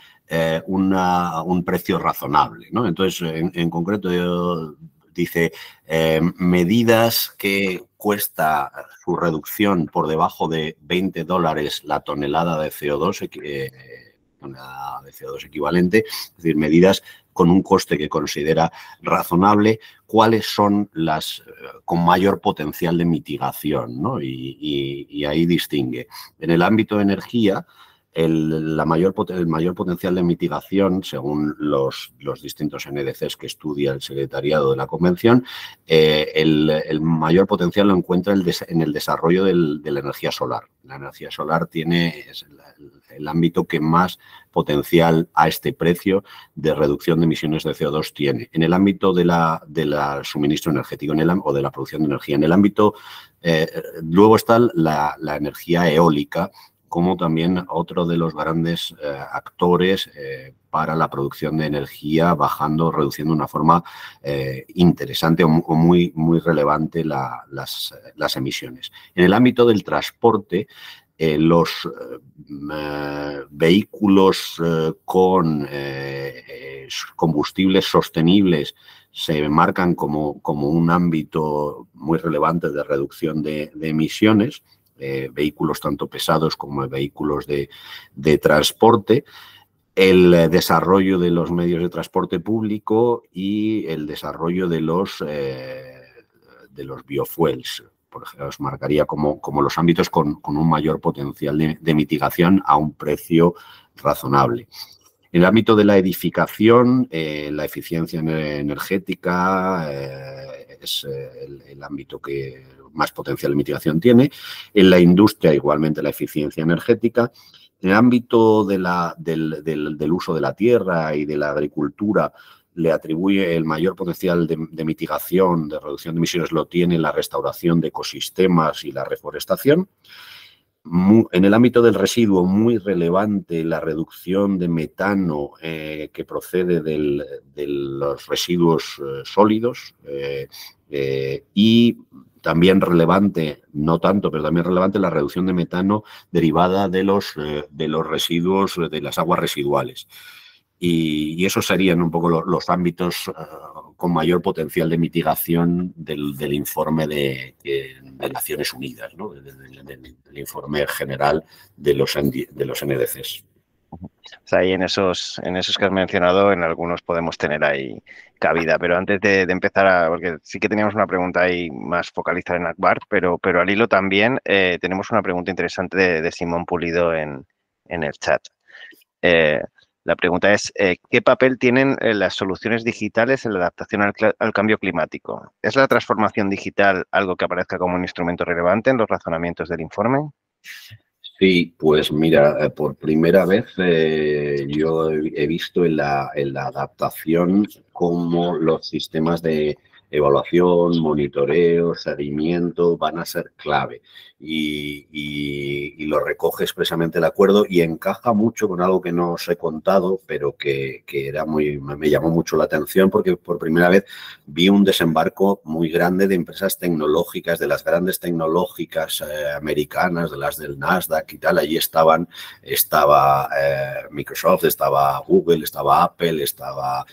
un precio razonable, ¿no? Entonces, en concreto, dice, medidas que cuesta su reducción por debajo de $20 la tonelada de CO2, tonelada de CO2 equivalente, es decir, medidas con un coste que considera razonable, cuáles son las con mayor potencial de mitigación, ¿no? Y ahí distingue. En el ámbito de energía, el mayor potencial de mitigación, según los distintos NDCs que estudia el secretariado de la Convención, el mayor potencial lo encuentra en el desarrollo de la energía solar. La energía solar es el ámbito que más potencial a este precio de reducción de emisiones de CO2 tiene. En el ámbito de la suministro energético o de la producción de energía. En el ámbito, luego está la energía eólica, como también otro de los grandes actores para la producción de energía, reduciendo de una forma interesante o muy relevante las emisiones. En el ámbito del transporte, los vehículos con combustibles sostenibles se marcan como un ámbito muy relevante de reducción de emisiones, vehículos tanto pesados como vehículos de transporte, el desarrollo de los medios de transporte público y el desarrollo de los biofuels. Por ejemplo, os marcaría como los ámbitos con un mayor potencial de mitigación a un precio razonable. En el ámbito de la edificación, la eficiencia energética es el ámbito que más potencial de mitigación tiene. En la industria, igualmente, la eficiencia energética. En el ámbito del uso de la tierra y de la agricultura, le atribuye el mayor potencial de mitigación, de reducción de emisiones, lo tiene la restauración de ecosistemas y la reforestación. En el ámbito del residuo, muy relevante la reducción de metano que procede de los residuos sólidos y también relevante, no tanto, pero también relevante la reducción de metano derivada de los residuos, de las aguas residuales. Y esos serían un poco los ámbitos con mayor potencial de mitigación del informe de Naciones Unidas, ¿no? Del informe general de los NDCs. O sea, ahí en esos que has mencionado, en algunos podemos tener ahí cabida. Pero antes de empezar, porque sí que teníamos una pregunta ahí más focalizada en Akbar, pero al hilo también tenemos una pregunta interesante de Simón Pulido en el chat. La pregunta es, ¿qué papel tienen las soluciones digitales en la adaptación al cambio climático? ¿Es la transformación digital algo que aparezca como un instrumento relevante en los razonamientos del informe? Sí, pues mira, por primera vez yo he visto en la adaptación cómo los sistemas de evaluación, monitoreo, seguimiento van a ser clave y lo recoge expresamente el acuerdo y encaja mucho con algo que no os he contado, pero que me llamó mucho la atención porque por primera vez vi un desembarco muy grande de empresas tecnológicas, de las grandes tecnológicas americanas, de las del Nasdaq y tal. Allí estaba Microsoft, estaba Google, estaba Apple, estaba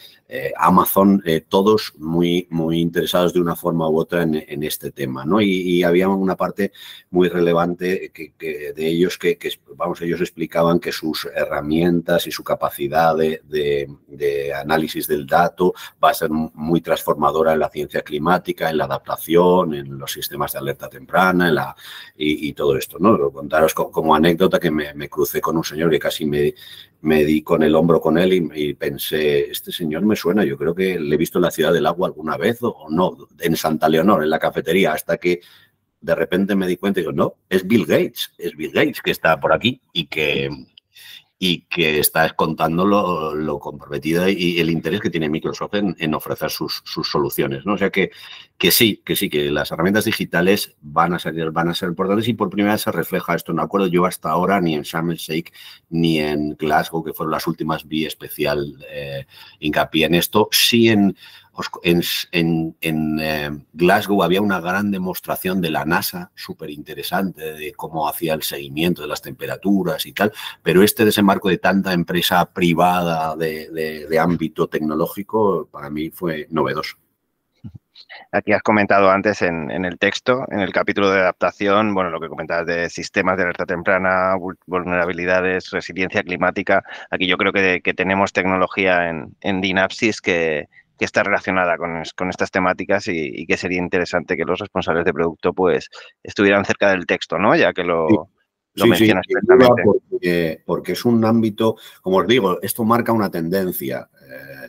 Amazon, todos muy interesados de una forma u otra en este tema, ¿no? Y había una parte muy relevante de ellos que ellos explicaban que sus herramientas y su capacidad de análisis del dato va a ser muy transformadora en la ciencia climática, en la adaptación, en los sistemas de alerta temprana, y todo esto, ¿no? Contaros como anécdota que me crucé con un señor que casi me di con el hombro con él y pensé, este señor me suena, yo creo que le he visto en la Ciudad del Agua alguna vez o no, en Santa Leonor, en la cafetería, hasta que de repente me di cuenta y digo, no, es Bill Gates que está por aquí y que está contando lo comprometido y el interés que tiene Microsoft en ofrecer sus soluciones, ¿no? O sea que sí, que las herramientas digitales van a ser importantes y por primera vez se refleja esto. No acuerdo yo hasta ahora ni en Sharm el Sheikh ni en Glasgow, que fueron las últimas, vi especial hincapié en esto. Sí en Glasgow había una gran demostración de la NASA, súper interesante, de cómo hacía el seguimiento de las temperaturas y tal, pero este desembarco de tanta empresa privada de ámbito tecnológico para mí fue novedoso. Aquí has comentado antes en el texto, en el capítulo de adaptación, bueno, lo que comentabas de sistemas de alerta temprana, vulnerabilidades, resiliencia climática. Aquí yo creo que tenemos tecnología en Dynapsis que está relacionada con estas temáticas y que sería interesante que los responsables de producto pues estuvieran cerca del texto, ¿no? Ya que lo Sí, sí, menciona sin duda, expresamente. porque es un ámbito, como os digo, esto marca una tendencia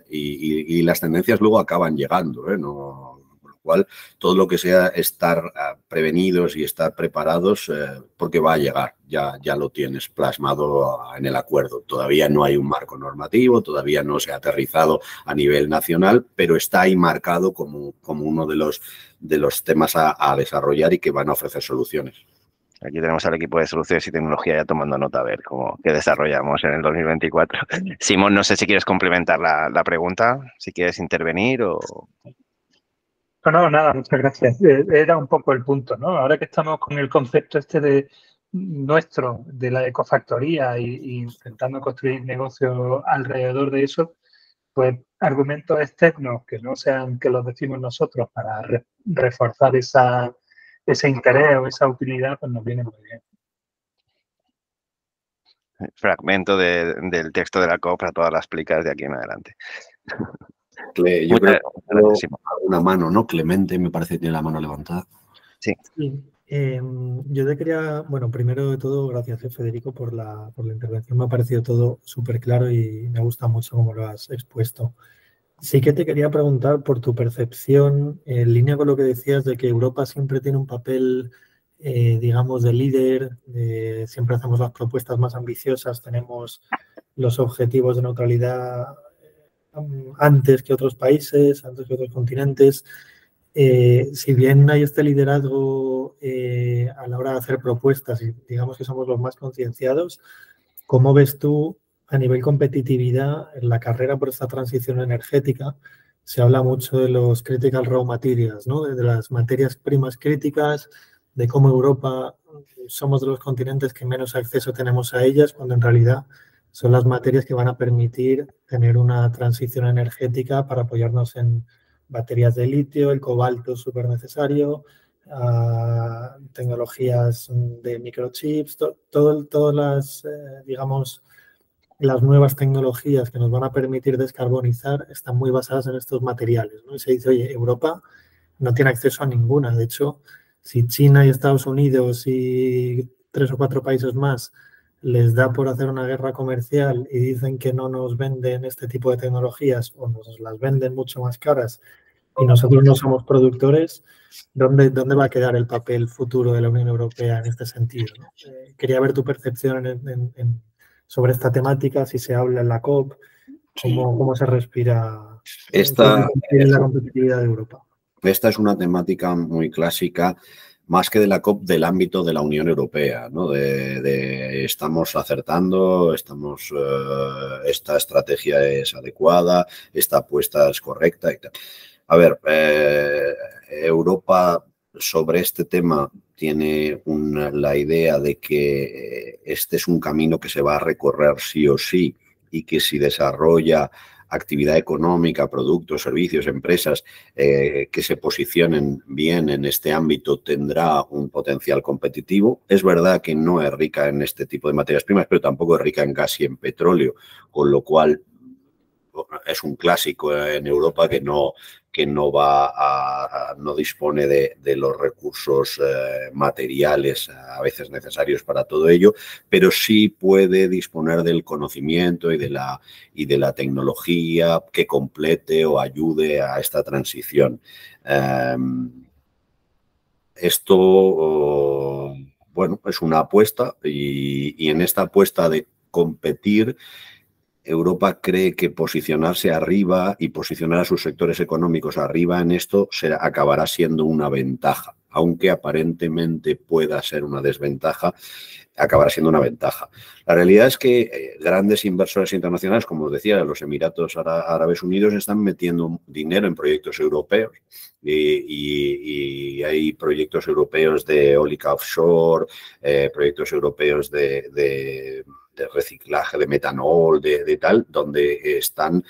y las tendencias luego acaban llegando, ¿eh? No, con lo cual, todo lo que sea estar prevenidos y estar preparados, porque va a llegar, ya lo tienes plasmado en el acuerdo. Todavía no hay un marco normativo, todavía no se ha aterrizado a nivel nacional, pero está ahí marcado como uno de los temas a desarrollar y que van a ofrecer soluciones. Aquí tenemos al equipo de soluciones y tecnología ya tomando nota a ver cómo qué desarrollamos en el 2024. Simón, no sé si quieres complementar la pregunta, si quieres intervenir o... No, no, nada, muchas gracias. Era un poco el punto, ¿no? Ahora que estamos con el concepto este de nuestro, de la ecofactoría y intentando construir negocios alrededor de eso, pues argumentos externos que no sean que los decimos nosotros para reforzar ese interés o esa utilidad, pues nos viene muy bien. Fragmento del texto de la COP para todas las plicas de aquí en adelante. Yo creo Muchas que gracias, Simón. una mano, ¿no? Clemente me parece que tiene la mano levantada. Sí. Sí, yo te quería, bueno, primero de todo, gracias, Federico, por la intervención. Me ha parecido todo súper claro y me gusta mucho cómo lo has expuesto. Sí que te quería preguntar por tu percepción, en línea con lo que decías de que Europa siempre tiene un papel, digamos, de líder, siempre hacemos las propuestas más ambiciosas, tenemos los objetivos de neutralidad antes que otros países, antes que otros continentes. Si bien hay este liderazgo a la hora de hacer propuestas y digamos que somos los más concienciados, ¿cómo ves tú a nivel competitividad en la carrera por esta transición energética? Se habla mucho de los critical raw materials, ¿no? De las materias primas críticas, de cómo Europa somos de los continentes que menos acceso tenemos a ellas, cuando en realidad son las materias que van a permitir tener una transición energética para apoyarnos en baterías de litio, el cobalto es súper necesario, tecnologías de microchips, todas las, digamos, las nuevas tecnologías que nos van a permitir descarbonizar están muy basadas en estos materiales, ¿no? Y se dice, oye, Europa no tiene acceso a ninguna. De hecho, si China y Estados Unidos y 3 o 4 países más les da por hacer una guerra comercial y dicen que no nos venden este tipo de tecnologías o nos las venden mucho más caras y nosotros no somos productores, ¿dónde va a quedar el papel futuro de la Unión Europea en este sentido, ¿no? Quería ver tu percepción sobre esta temática, si se habla en la COP, cómo se respira en la competitividad de Europa. Esta es una temática muy clásica, más que de la COP, del ámbito de la Unión Europea, ¿no? Estamos acertando, esta estrategia es adecuada, esta apuesta es correcta y tal. A ver, Europa sobre este tema tiene la idea de que este es un camino que se va a recorrer sí o sí y que si desarrolla actividad económica, productos, servicios, empresas que se posicionen bien en este ámbito tendrá un potencial competitivo. Es verdad que no es rica en este tipo de materias primas, pero tampoco es rica en gas y en petróleo, con lo cual es un clásico en Europa que no no dispone de los recursos materiales a veces necesarios para todo ello, pero sí puede disponer del conocimiento y de la tecnología que complete o ayude a esta transición. Esto, bueno, es una apuesta y en esta apuesta de competir, Europa cree que posicionarse arriba y posicionar a sus sectores económicos arriba en esto acabará siendo una ventaja. Aunque aparentemente pueda ser una desventaja, acabará siendo una ventaja. La realidad es que grandes inversores internacionales, como os decía, los Emiratos Árabes Unidos, están metiendo dinero en proyectos europeos y hay proyectos europeos de eólica offshore, proyectos europeos de reciclaje de metanol, de tal, donde están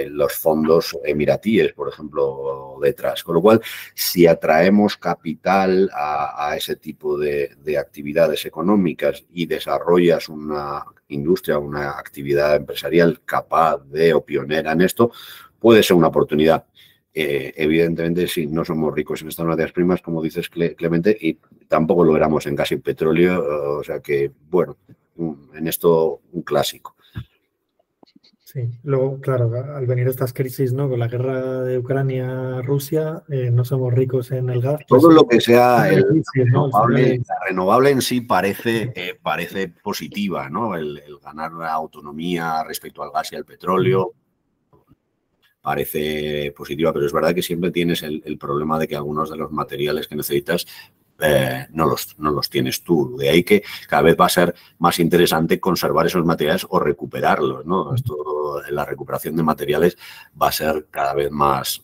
los fondos emiratíes, por ejemplo, detrás. Con lo cual, si atraemos capital a ese tipo de actividades económicas y desarrollas una industria, una actividad empresarial capaz de o pionera en esto, puede ser una oportunidad. Evidentemente, sí, no somos ricos en estas materias primas, como dices, Clemente, y tampoco lo éramos en gas y petróleo, o sea que, bueno, en esto un clásico. Sí, luego, claro, al venir estas crisis, ¿no? Con la guerra de Ucrania-Rusia, no somos ricos en el gas. Todo lo que sea el crisis, ¿no? renovable, la renovable en sí parece positiva, ¿no? El ganar la autonomía respecto al gas y al petróleo parece positiva, pero es verdad que siempre tienes el problema de que algunos de los materiales que necesitas no los tienes tú. De ahí que cada vez va a ser más interesante conservar esos materiales o recuperarlos, ¿no? Esto, la recuperación de materiales va a ser cada vez más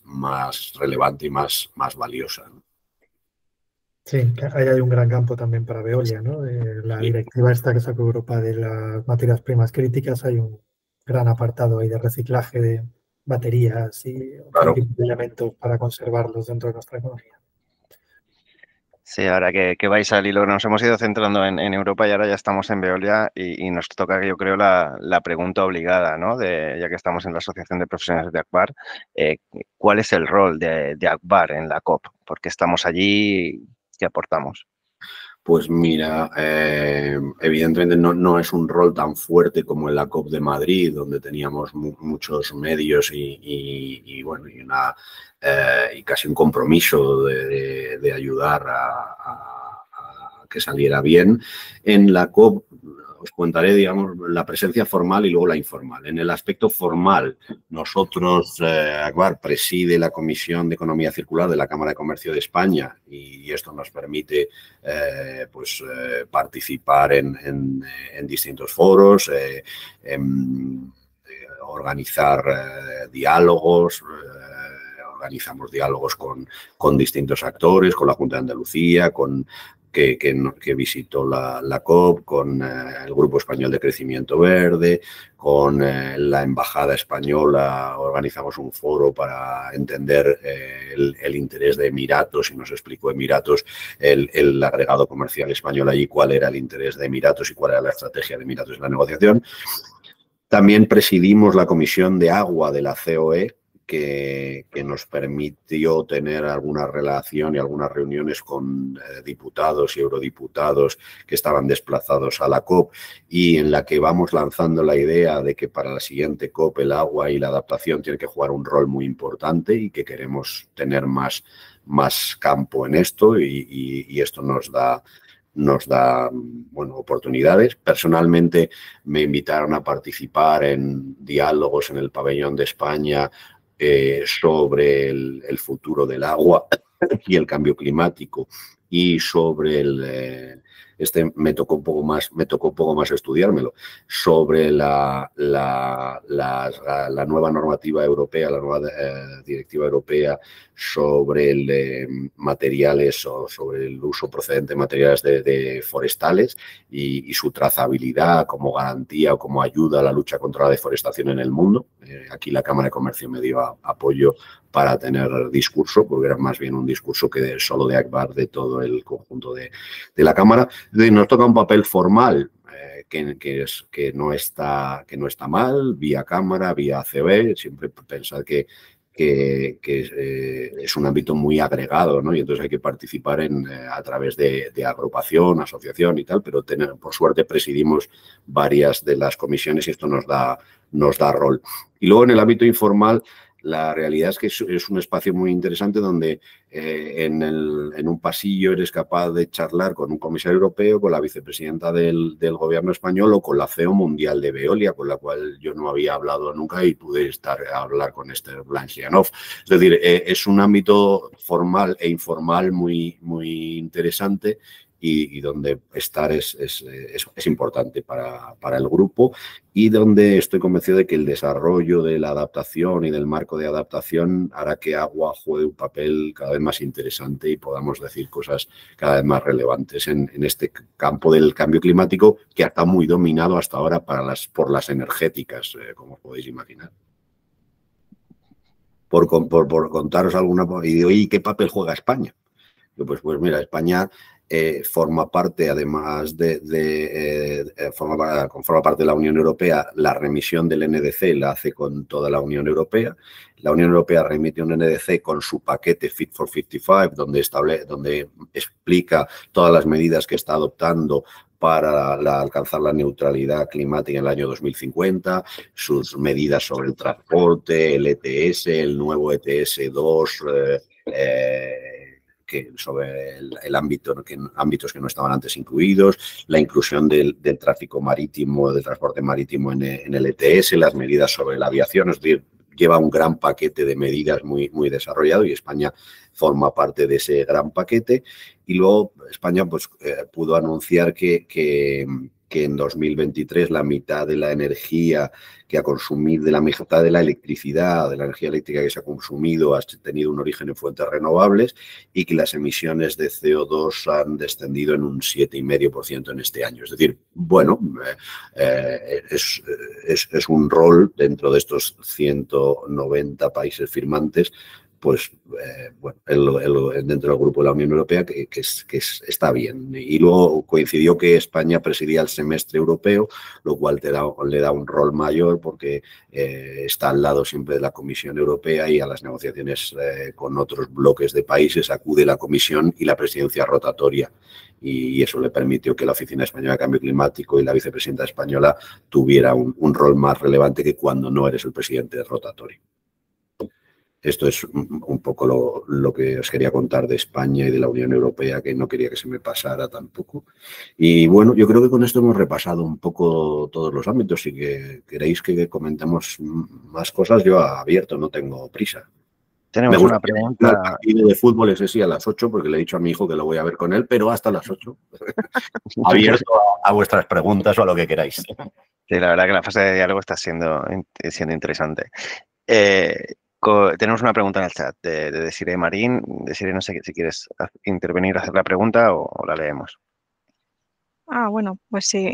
relevante y más valiosa, ¿no? Sí, ahí hay un gran campo también para Veolia, ¿no? La directiva esta que sacó Europa de las materias primas críticas, hay un gran apartado ahí de reciclaje de baterías y otro tipo de elementos para conservarlos dentro de nuestra economía. Sí, ahora que vais al hilo, nos hemos ido centrando en Europa y ahora ya estamos en Veolia y nos toca, yo creo, la pregunta obligada, ¿no? Ya que estamos en la Asociación de Profesionales de ACBAR, ¿cuál es el rol de ACBAR en la COP? Porque estamos allí, ¿qué aportamos? Pues mira, evidentemente no es un rol tan fuerte como en la COP de Madrid, donde teníamos muchos medios y casi un compromiso de ayudar a que saliera bien. En la COP os contaré, digamos, la presencia formal y luego la informal. En el aspecto formal, nosotros, ACBAR preside la Comisión de Economía Circular de la Cámara de Comercio de España y esto nos permite participar en distintos foros, organizar diálogos, organizamos diálogos con distintos actores, con la Junta de Andalucía, que visitó la COP, con el Grupo Español de Crecimiento Verde, con la Embajada Española. Organizamos un foro para entender el interés de Emiratos y nos explicó Emiratos, el agregado comercial español allí, cuál era el interés de Emiratos y cuál era la estrategia de Emiratos en la negociación. También presidimos la Comisión de Agua de la COE, que nos permitió tener alguna relación y algunas reuniones con diputados y eurodiputados que estaban desplazados a la COP y en la que vamos lanzando la idea de que para la siguiente COP el agua y la adaptación tienen que jugar un rol muy importante y que queremos tener más campo en esto y esto nos da oportunidades. Personalmente me invitaron a participar en diálogos en el Pabellón de España sobre el futuro del agua y el cambio climático y sobre me tocó un poco más estudiármelo, sobre la nueva normativa europea, la nueva directiva europea sobre materiales o sobre el uso procedente de materiales de forestales y su trazabilidad como garantía o como ayuda a la lucha contra la deforestación en el mundo. Aquí la Cámara de Comercio me dio apoyo para tener discurso, porque era más bien un discurso que solo de ACBAR, de todo el conjunto de la Cámara. Nos toca un papel formal que no está mal, vía Cámara, vía ACB. Siempre pensar que es un ámbito muy agregado, ¿no? Y entonces hay que participar a través de agrupación, asociación y tal, pero por suerte presidimos varias de las comisiones y esto nos da rol. Y luego en el ámbito informal, la realidad es que es un espacio muy interesante donde en un pasillo eres capaz de charlar con un comisario europeo, con la vicepresidenta del gobierno español o con la CEO mundial de Veolia, con la cual yo no había hablado nunca y pude hablar con Esther Blanchianov. Es decir, es un ámbito formal e informal muy interesante y donde estar es importante para el grupo, y donde estoy convencido de que el desarrollo de la adaptación y del marco de adaptación hará que agua juegue un papel cada vez más interesante y podamos decir cosas cada vez más relevantes en este campo del cambio climático, que está muy dominado hasta ahora por las energéticas, como podéis imaginar. Por contaros alguna... ¿Y qué papel juega España? Pues mira, España forma parte, además forma parte de la Unión Europea. La remisión del NDC la hace con toda la Unión Europea. La Unión Europea remite un NDC con su paquete Fit for 55, donde explica todas las medidas que está adoptando para alcanzar la neutralidad climática en el año 2050, sus medidas sobre el transporte, el ETS, el nuevo ETS2, sobre el ámbitos que no estaban antes incluidos, la inclusión del tráfico marítimo, del transporte marítimo en el ETS, las medidas sobre la aviación. Es decir, lleva un gran paquete de medidas muy desarrollado, y España forma parte de ese gran paquete. Y luego España pues, pudo anunciar que en 2023 la mitad de la energía que ha consumido, de la mitad de la electricidad, de la energía eléctrica que se ha consumido, ha tenido un origen en fuentes renovables, y que las emisiones de CO2 han descendido en un 7,5% en este año. Es decir, bueno, es un rol dentro de estos 190 países firmantes, pues bueno, dentro del grupo de la Unión Europea, que está bien. Y luego coincidió que España presidía el semestre europeo, lo cual le da un rol mayor, porque está al lado siempre de la Comisión Europea, y a las negociaciones con otros bloques de países acude la Comisión y la presidencia rotatoria. Y eso le permitió que la Oficina Española de Cambio Climático y la vicepresidenta española tuviera un rol más relevante que cuando no eres el presidente rotatorio. Esto es un poco lo que os quería contar de España y de la Unión Europea, que no quería que se me pasara tampoco. Y bueno, yo creo que con esto hemos repasado un poco todos los ámbitos. Si queréis que comentemos más cosas, yo abierto, no tengo prisa. Tenemos una pregunta. El partido de fútbol ese sí a las 8, porque le he dicho a mi hijo que lo voy a ver con él, pero hasta las 8. Abierto a vuestras preguntas o a lo que queráis. Sí, la verdad que la fase de diálogo está siendo interesante. Tenemos una pregunta en el chat de Desiree Marín. Desiree, no sé si quieres intervenir, hacer la pregunta o la leemos. Bueno, pues sí.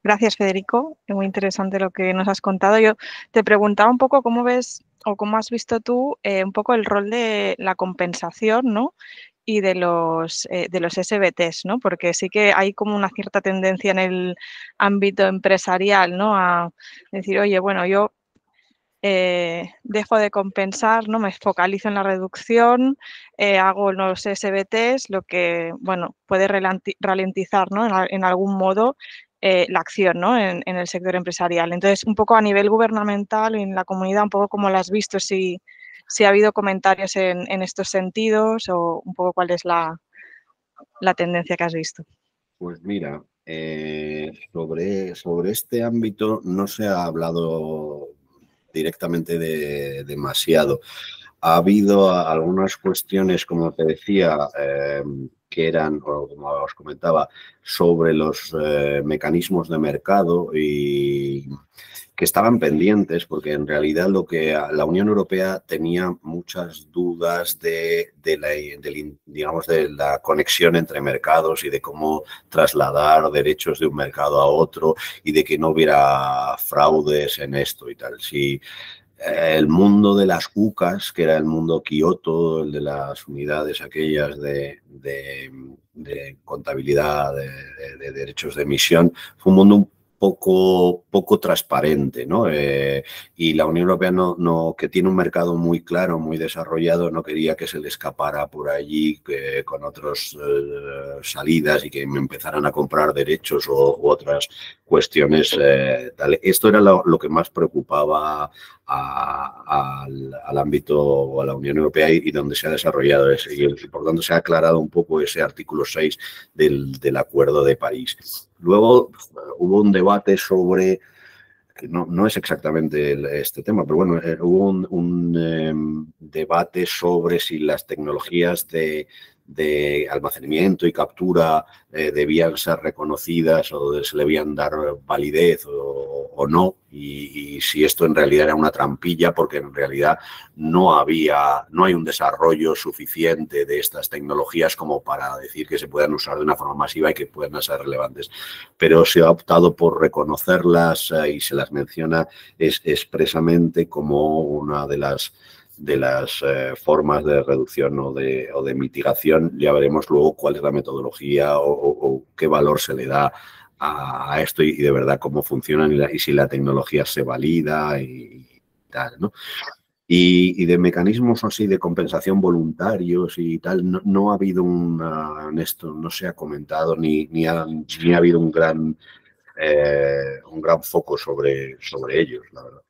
Gracias, Federico. Es muy interesante lo que nos has contado. Yo te preguntaba un poco cómo ves o cómo has visto tú un poco el rol de la compensación, ¿no? Y de los SBTs, ¿no? Porque sí que hay como una cierta tendencia en el ámbito empresarial, ¿no? A decir, oye, bueno, yo dejo de compensar, ¿no? Me focalizo en la reducción, hago los SBTs, lo que, bueno, puede ralentizar, ¿no? En algún modo la acción, ¿no? En el sector empresarial. Entonces, un poco a nivel gubernamental y en la comunidad, un poco cómo lo has visto, si ha habido comentarios en estos sentidos, o un poco cuál es la tendencia que has visto. Pues mira, sobre este ámbito no se ha hablado directamente demasiado. Ha habido algunas cuestiones, como te decía, que eran, o como os comentaba, sobre los mecanismos de mercado, y que estaban pendientes, porque en realidad lo que la Unión Europea tenía muchas dudas de la conexión entre mercados y de cómo trasladar derechos de un mercado a otro, y de que no hubiera fraudes en esto y tal. Si el mundo de las UCAs, que era el mundo Kioto, el de las unidades aquellas de contabilidad de derechos de emisión, fue un mundo poco transparente, ¿no? Y la Unión Europea, que tiene un mercado muy claro, muy desarrollado, no quería que se le escapara por allí con otras salidas, y que me empezaran a comprar derechos u otras cuestiones. Esto era lo que más preocupaba al ámbito o a la Unión Europea, y donde se ha desarrollado ese, y por tanto se ha aclarado un poco ese artículo 6 del Acuerdo de París. Luego hubo un debate sobre, que no es exactamente este tema, pero bueno, hubo un debate sobre si las tecnologías de de almacenamiento y captura debían ser reconocidas o se le debían dar validez o no, y si esto en realidad era una trampilla, porque en realidad no hay un desarrollo suficiente de estas tecnologías como para decir que se puedan usar de una forma masiva y que puedan ser relevantes. Pero se ha optado por reconocerlas y se las menciona expresamente como una de las formas de reducción o de mitigación. Ya veremos luego cuál es la metodología o qué valor se le da a esto y de verdad cómo funcionan y si la tecnología se valida y tal, ¿no? Y de mecanismos así de compensación voluntarios y tal, no ha habido en esto no se ha comentado ni ha habido un gran foco sobre ellos, la verdad.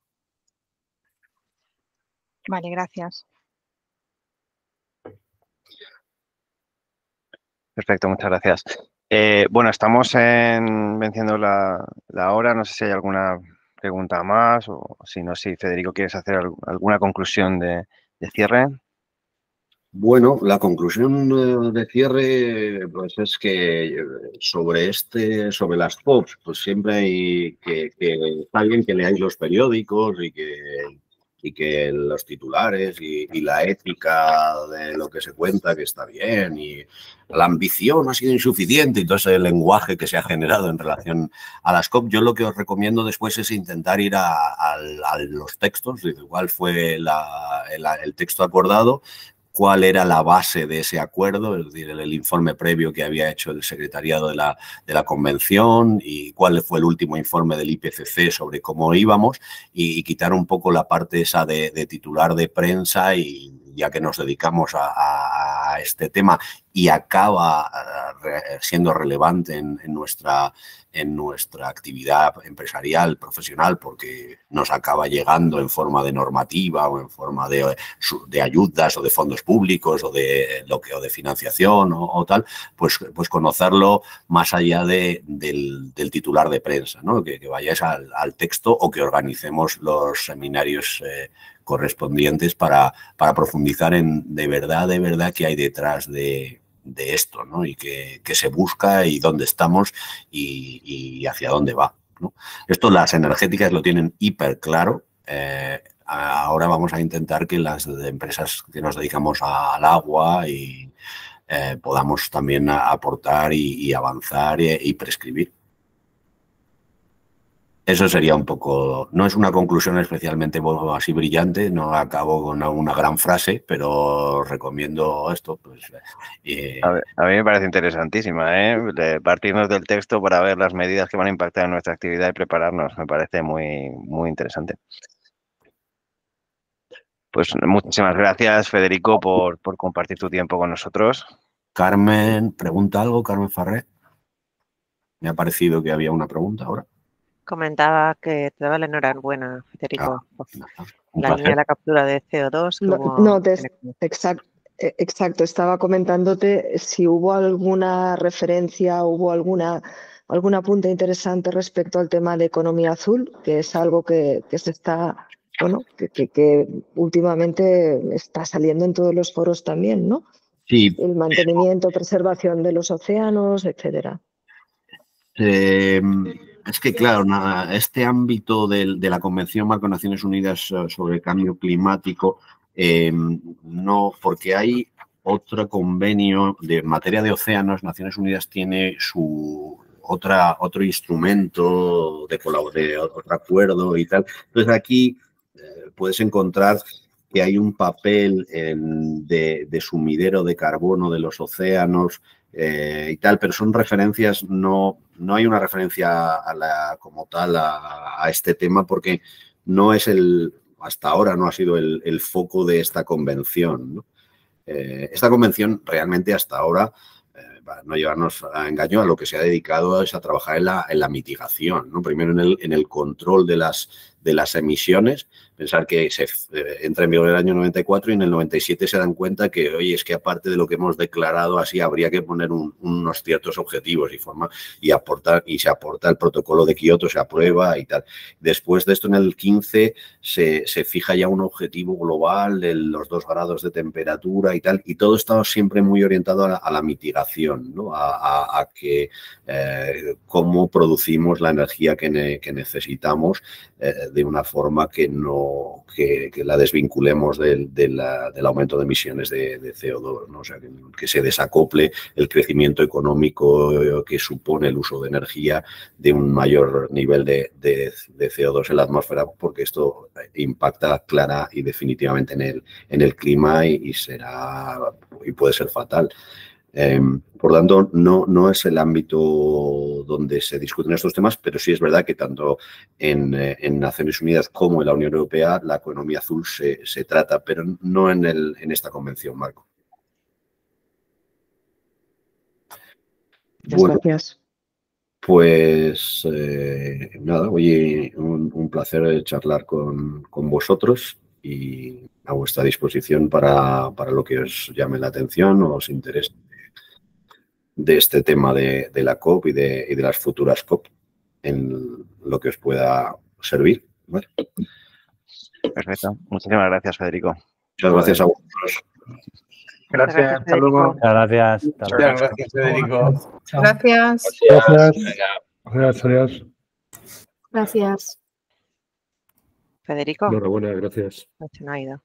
Vale, gracias. Perfecto, muchas gracias. Bueno, estamos venciendo la hora. No sé si hay alguna pregunta más o si no, si Federico quieres hacer alguna conclusión de cierre. Bueno, la conclusión de cierre pues es que sobre las POPs, pues siempre hay que está bien que leáis los periódicos y que los titulares y la ética de lo que se cuenta que está bien y la ambición ha sido insuficiente y todo ese lenguaje que se ha generado en relación a las COP. Yo lo que os recomiendo después es intentar ir a los textos, cuál fue el texto acordado, cuál era la base de ese acuerdo, es decir, el informe previo que había hecho el secretariado de la convención y cuál fue el último informe del IPCC sobre cómo íbamos y quitar un poco la parte esa de titular de prensa y ya que nos dedicamos a este tema y acaba siendo relevante en nuestra actividad empresarial, profesional, porque nos acaba llegando en forma de normativa o en forma de ayudas o de fondos públicos o de financiación o tal, pues conocerlo más allá del titular de prensa, ¿no? Que vayáis al texto o que organicemos los seminarios correspondientes para profundizar en de verdad qué hay detrás de esto, ¿no? Y qué se busca y dónde estamos y hacia dónde va, ¿no? Esto las energéticas lo tienen hiper claro. Ahora vamos a intentar que las empresas que nos dedicamos al agua y podamos también aportar y avanzar y prescribir. Eso sería un poco, no es una conclusión especialmente así brillante, no acabo con una gran frase, pero recomiendo esto. Pues, a mí me parece interesantísima, ¿eh? Partirnos del texto para ver las medidas que van a impactar en nuestra actividad y prepararnos, me parece muy, muy interesante. Pues muchísimas gracias, Federico, por compartir tu tiempo con nosotros. Carmen, ¿pregunta algo? Carmen Farré. Me ha parecido que había una pregunta ahora. Comentaba que te daba la enhorabuena, Federico. La placer. línea de la captura de CO2. Exacto. Estaba comentándote si hubo alguna referencia, algún apunte interesante respecto al tema de economía azul, que es algo que se está, bueno, que últimamente está saliendo en todos los foros también, ¿no? Sí. El mantenimiento, preservación de los océanos, etcétera. Es que, claro, este ámbito de la Convención Marco de Naciones Unidas sobre el Cambio Climático, no, porque hay otro convenio de materia de océanos. Naciones Unidas tiene otro instrumento de otro acuerdo y tal. Entonces, aquí puedes encontrar que hay un papel de sumidero de carbono de los océanos y tal, pero son referencias, no hay una referencia como tal a este tema porque no es hasta ahora no ha sido el foco de esta convención, ¿no? Esta convención realmente hasta ahora, para no llevarnos a engaño, a lo que se ha dedicado es a trabajar en la mitigación, ¿no? Primero en el control de las emisiones. Pensar que se entra en vigor el año 94 y en el 97 se dan cuenta que, oye, es que aparte de lo que hemos declarado así, habría que poner unos ciertos objetivos y se aporta el protocolo de Kioto, se aprueba y tal. Después de esto, en el 15 se fija ya un objetivo global de los 2 grados de temperatura y tal, y todo está siempre muy orientado a la mitigación, ¿no? A que cómo producimos la energía que necesitamos de una forma que la desvinculemos del aumento de emisiones de CO2, ¿no? O sea, que se desacople el crecimiento económico que supone el uso de energía de un mayor nivel de CO2 en la atmósfera, porque esto impacta clara y definitivamente en el clima y puede ser fatal. Por lo tanto, no es el ámbito donde se discuten estos temas, pero sí es verdad que tanto en Naciones Unidas como en la Unión Europea la economía azul se trata, pero no en esta convención, Marco. Bueno, gracias. Pues nada, oye, un placer charlar con vosotros y a vuestra disposición para lo que os llame la atención o os interese de este tema de la COP y de las futuras COP en lo que os pueda servir. ¿Vale? Perfecto. Muchísimas gracias, Federico. Muchas gracias a vosotros. Gracias, hasta luego. Muchas gracias. Muchas gracias, Federico. Gracias. Adiós. Gracias. Federico. Enhorabuena, gracias. No ha ido.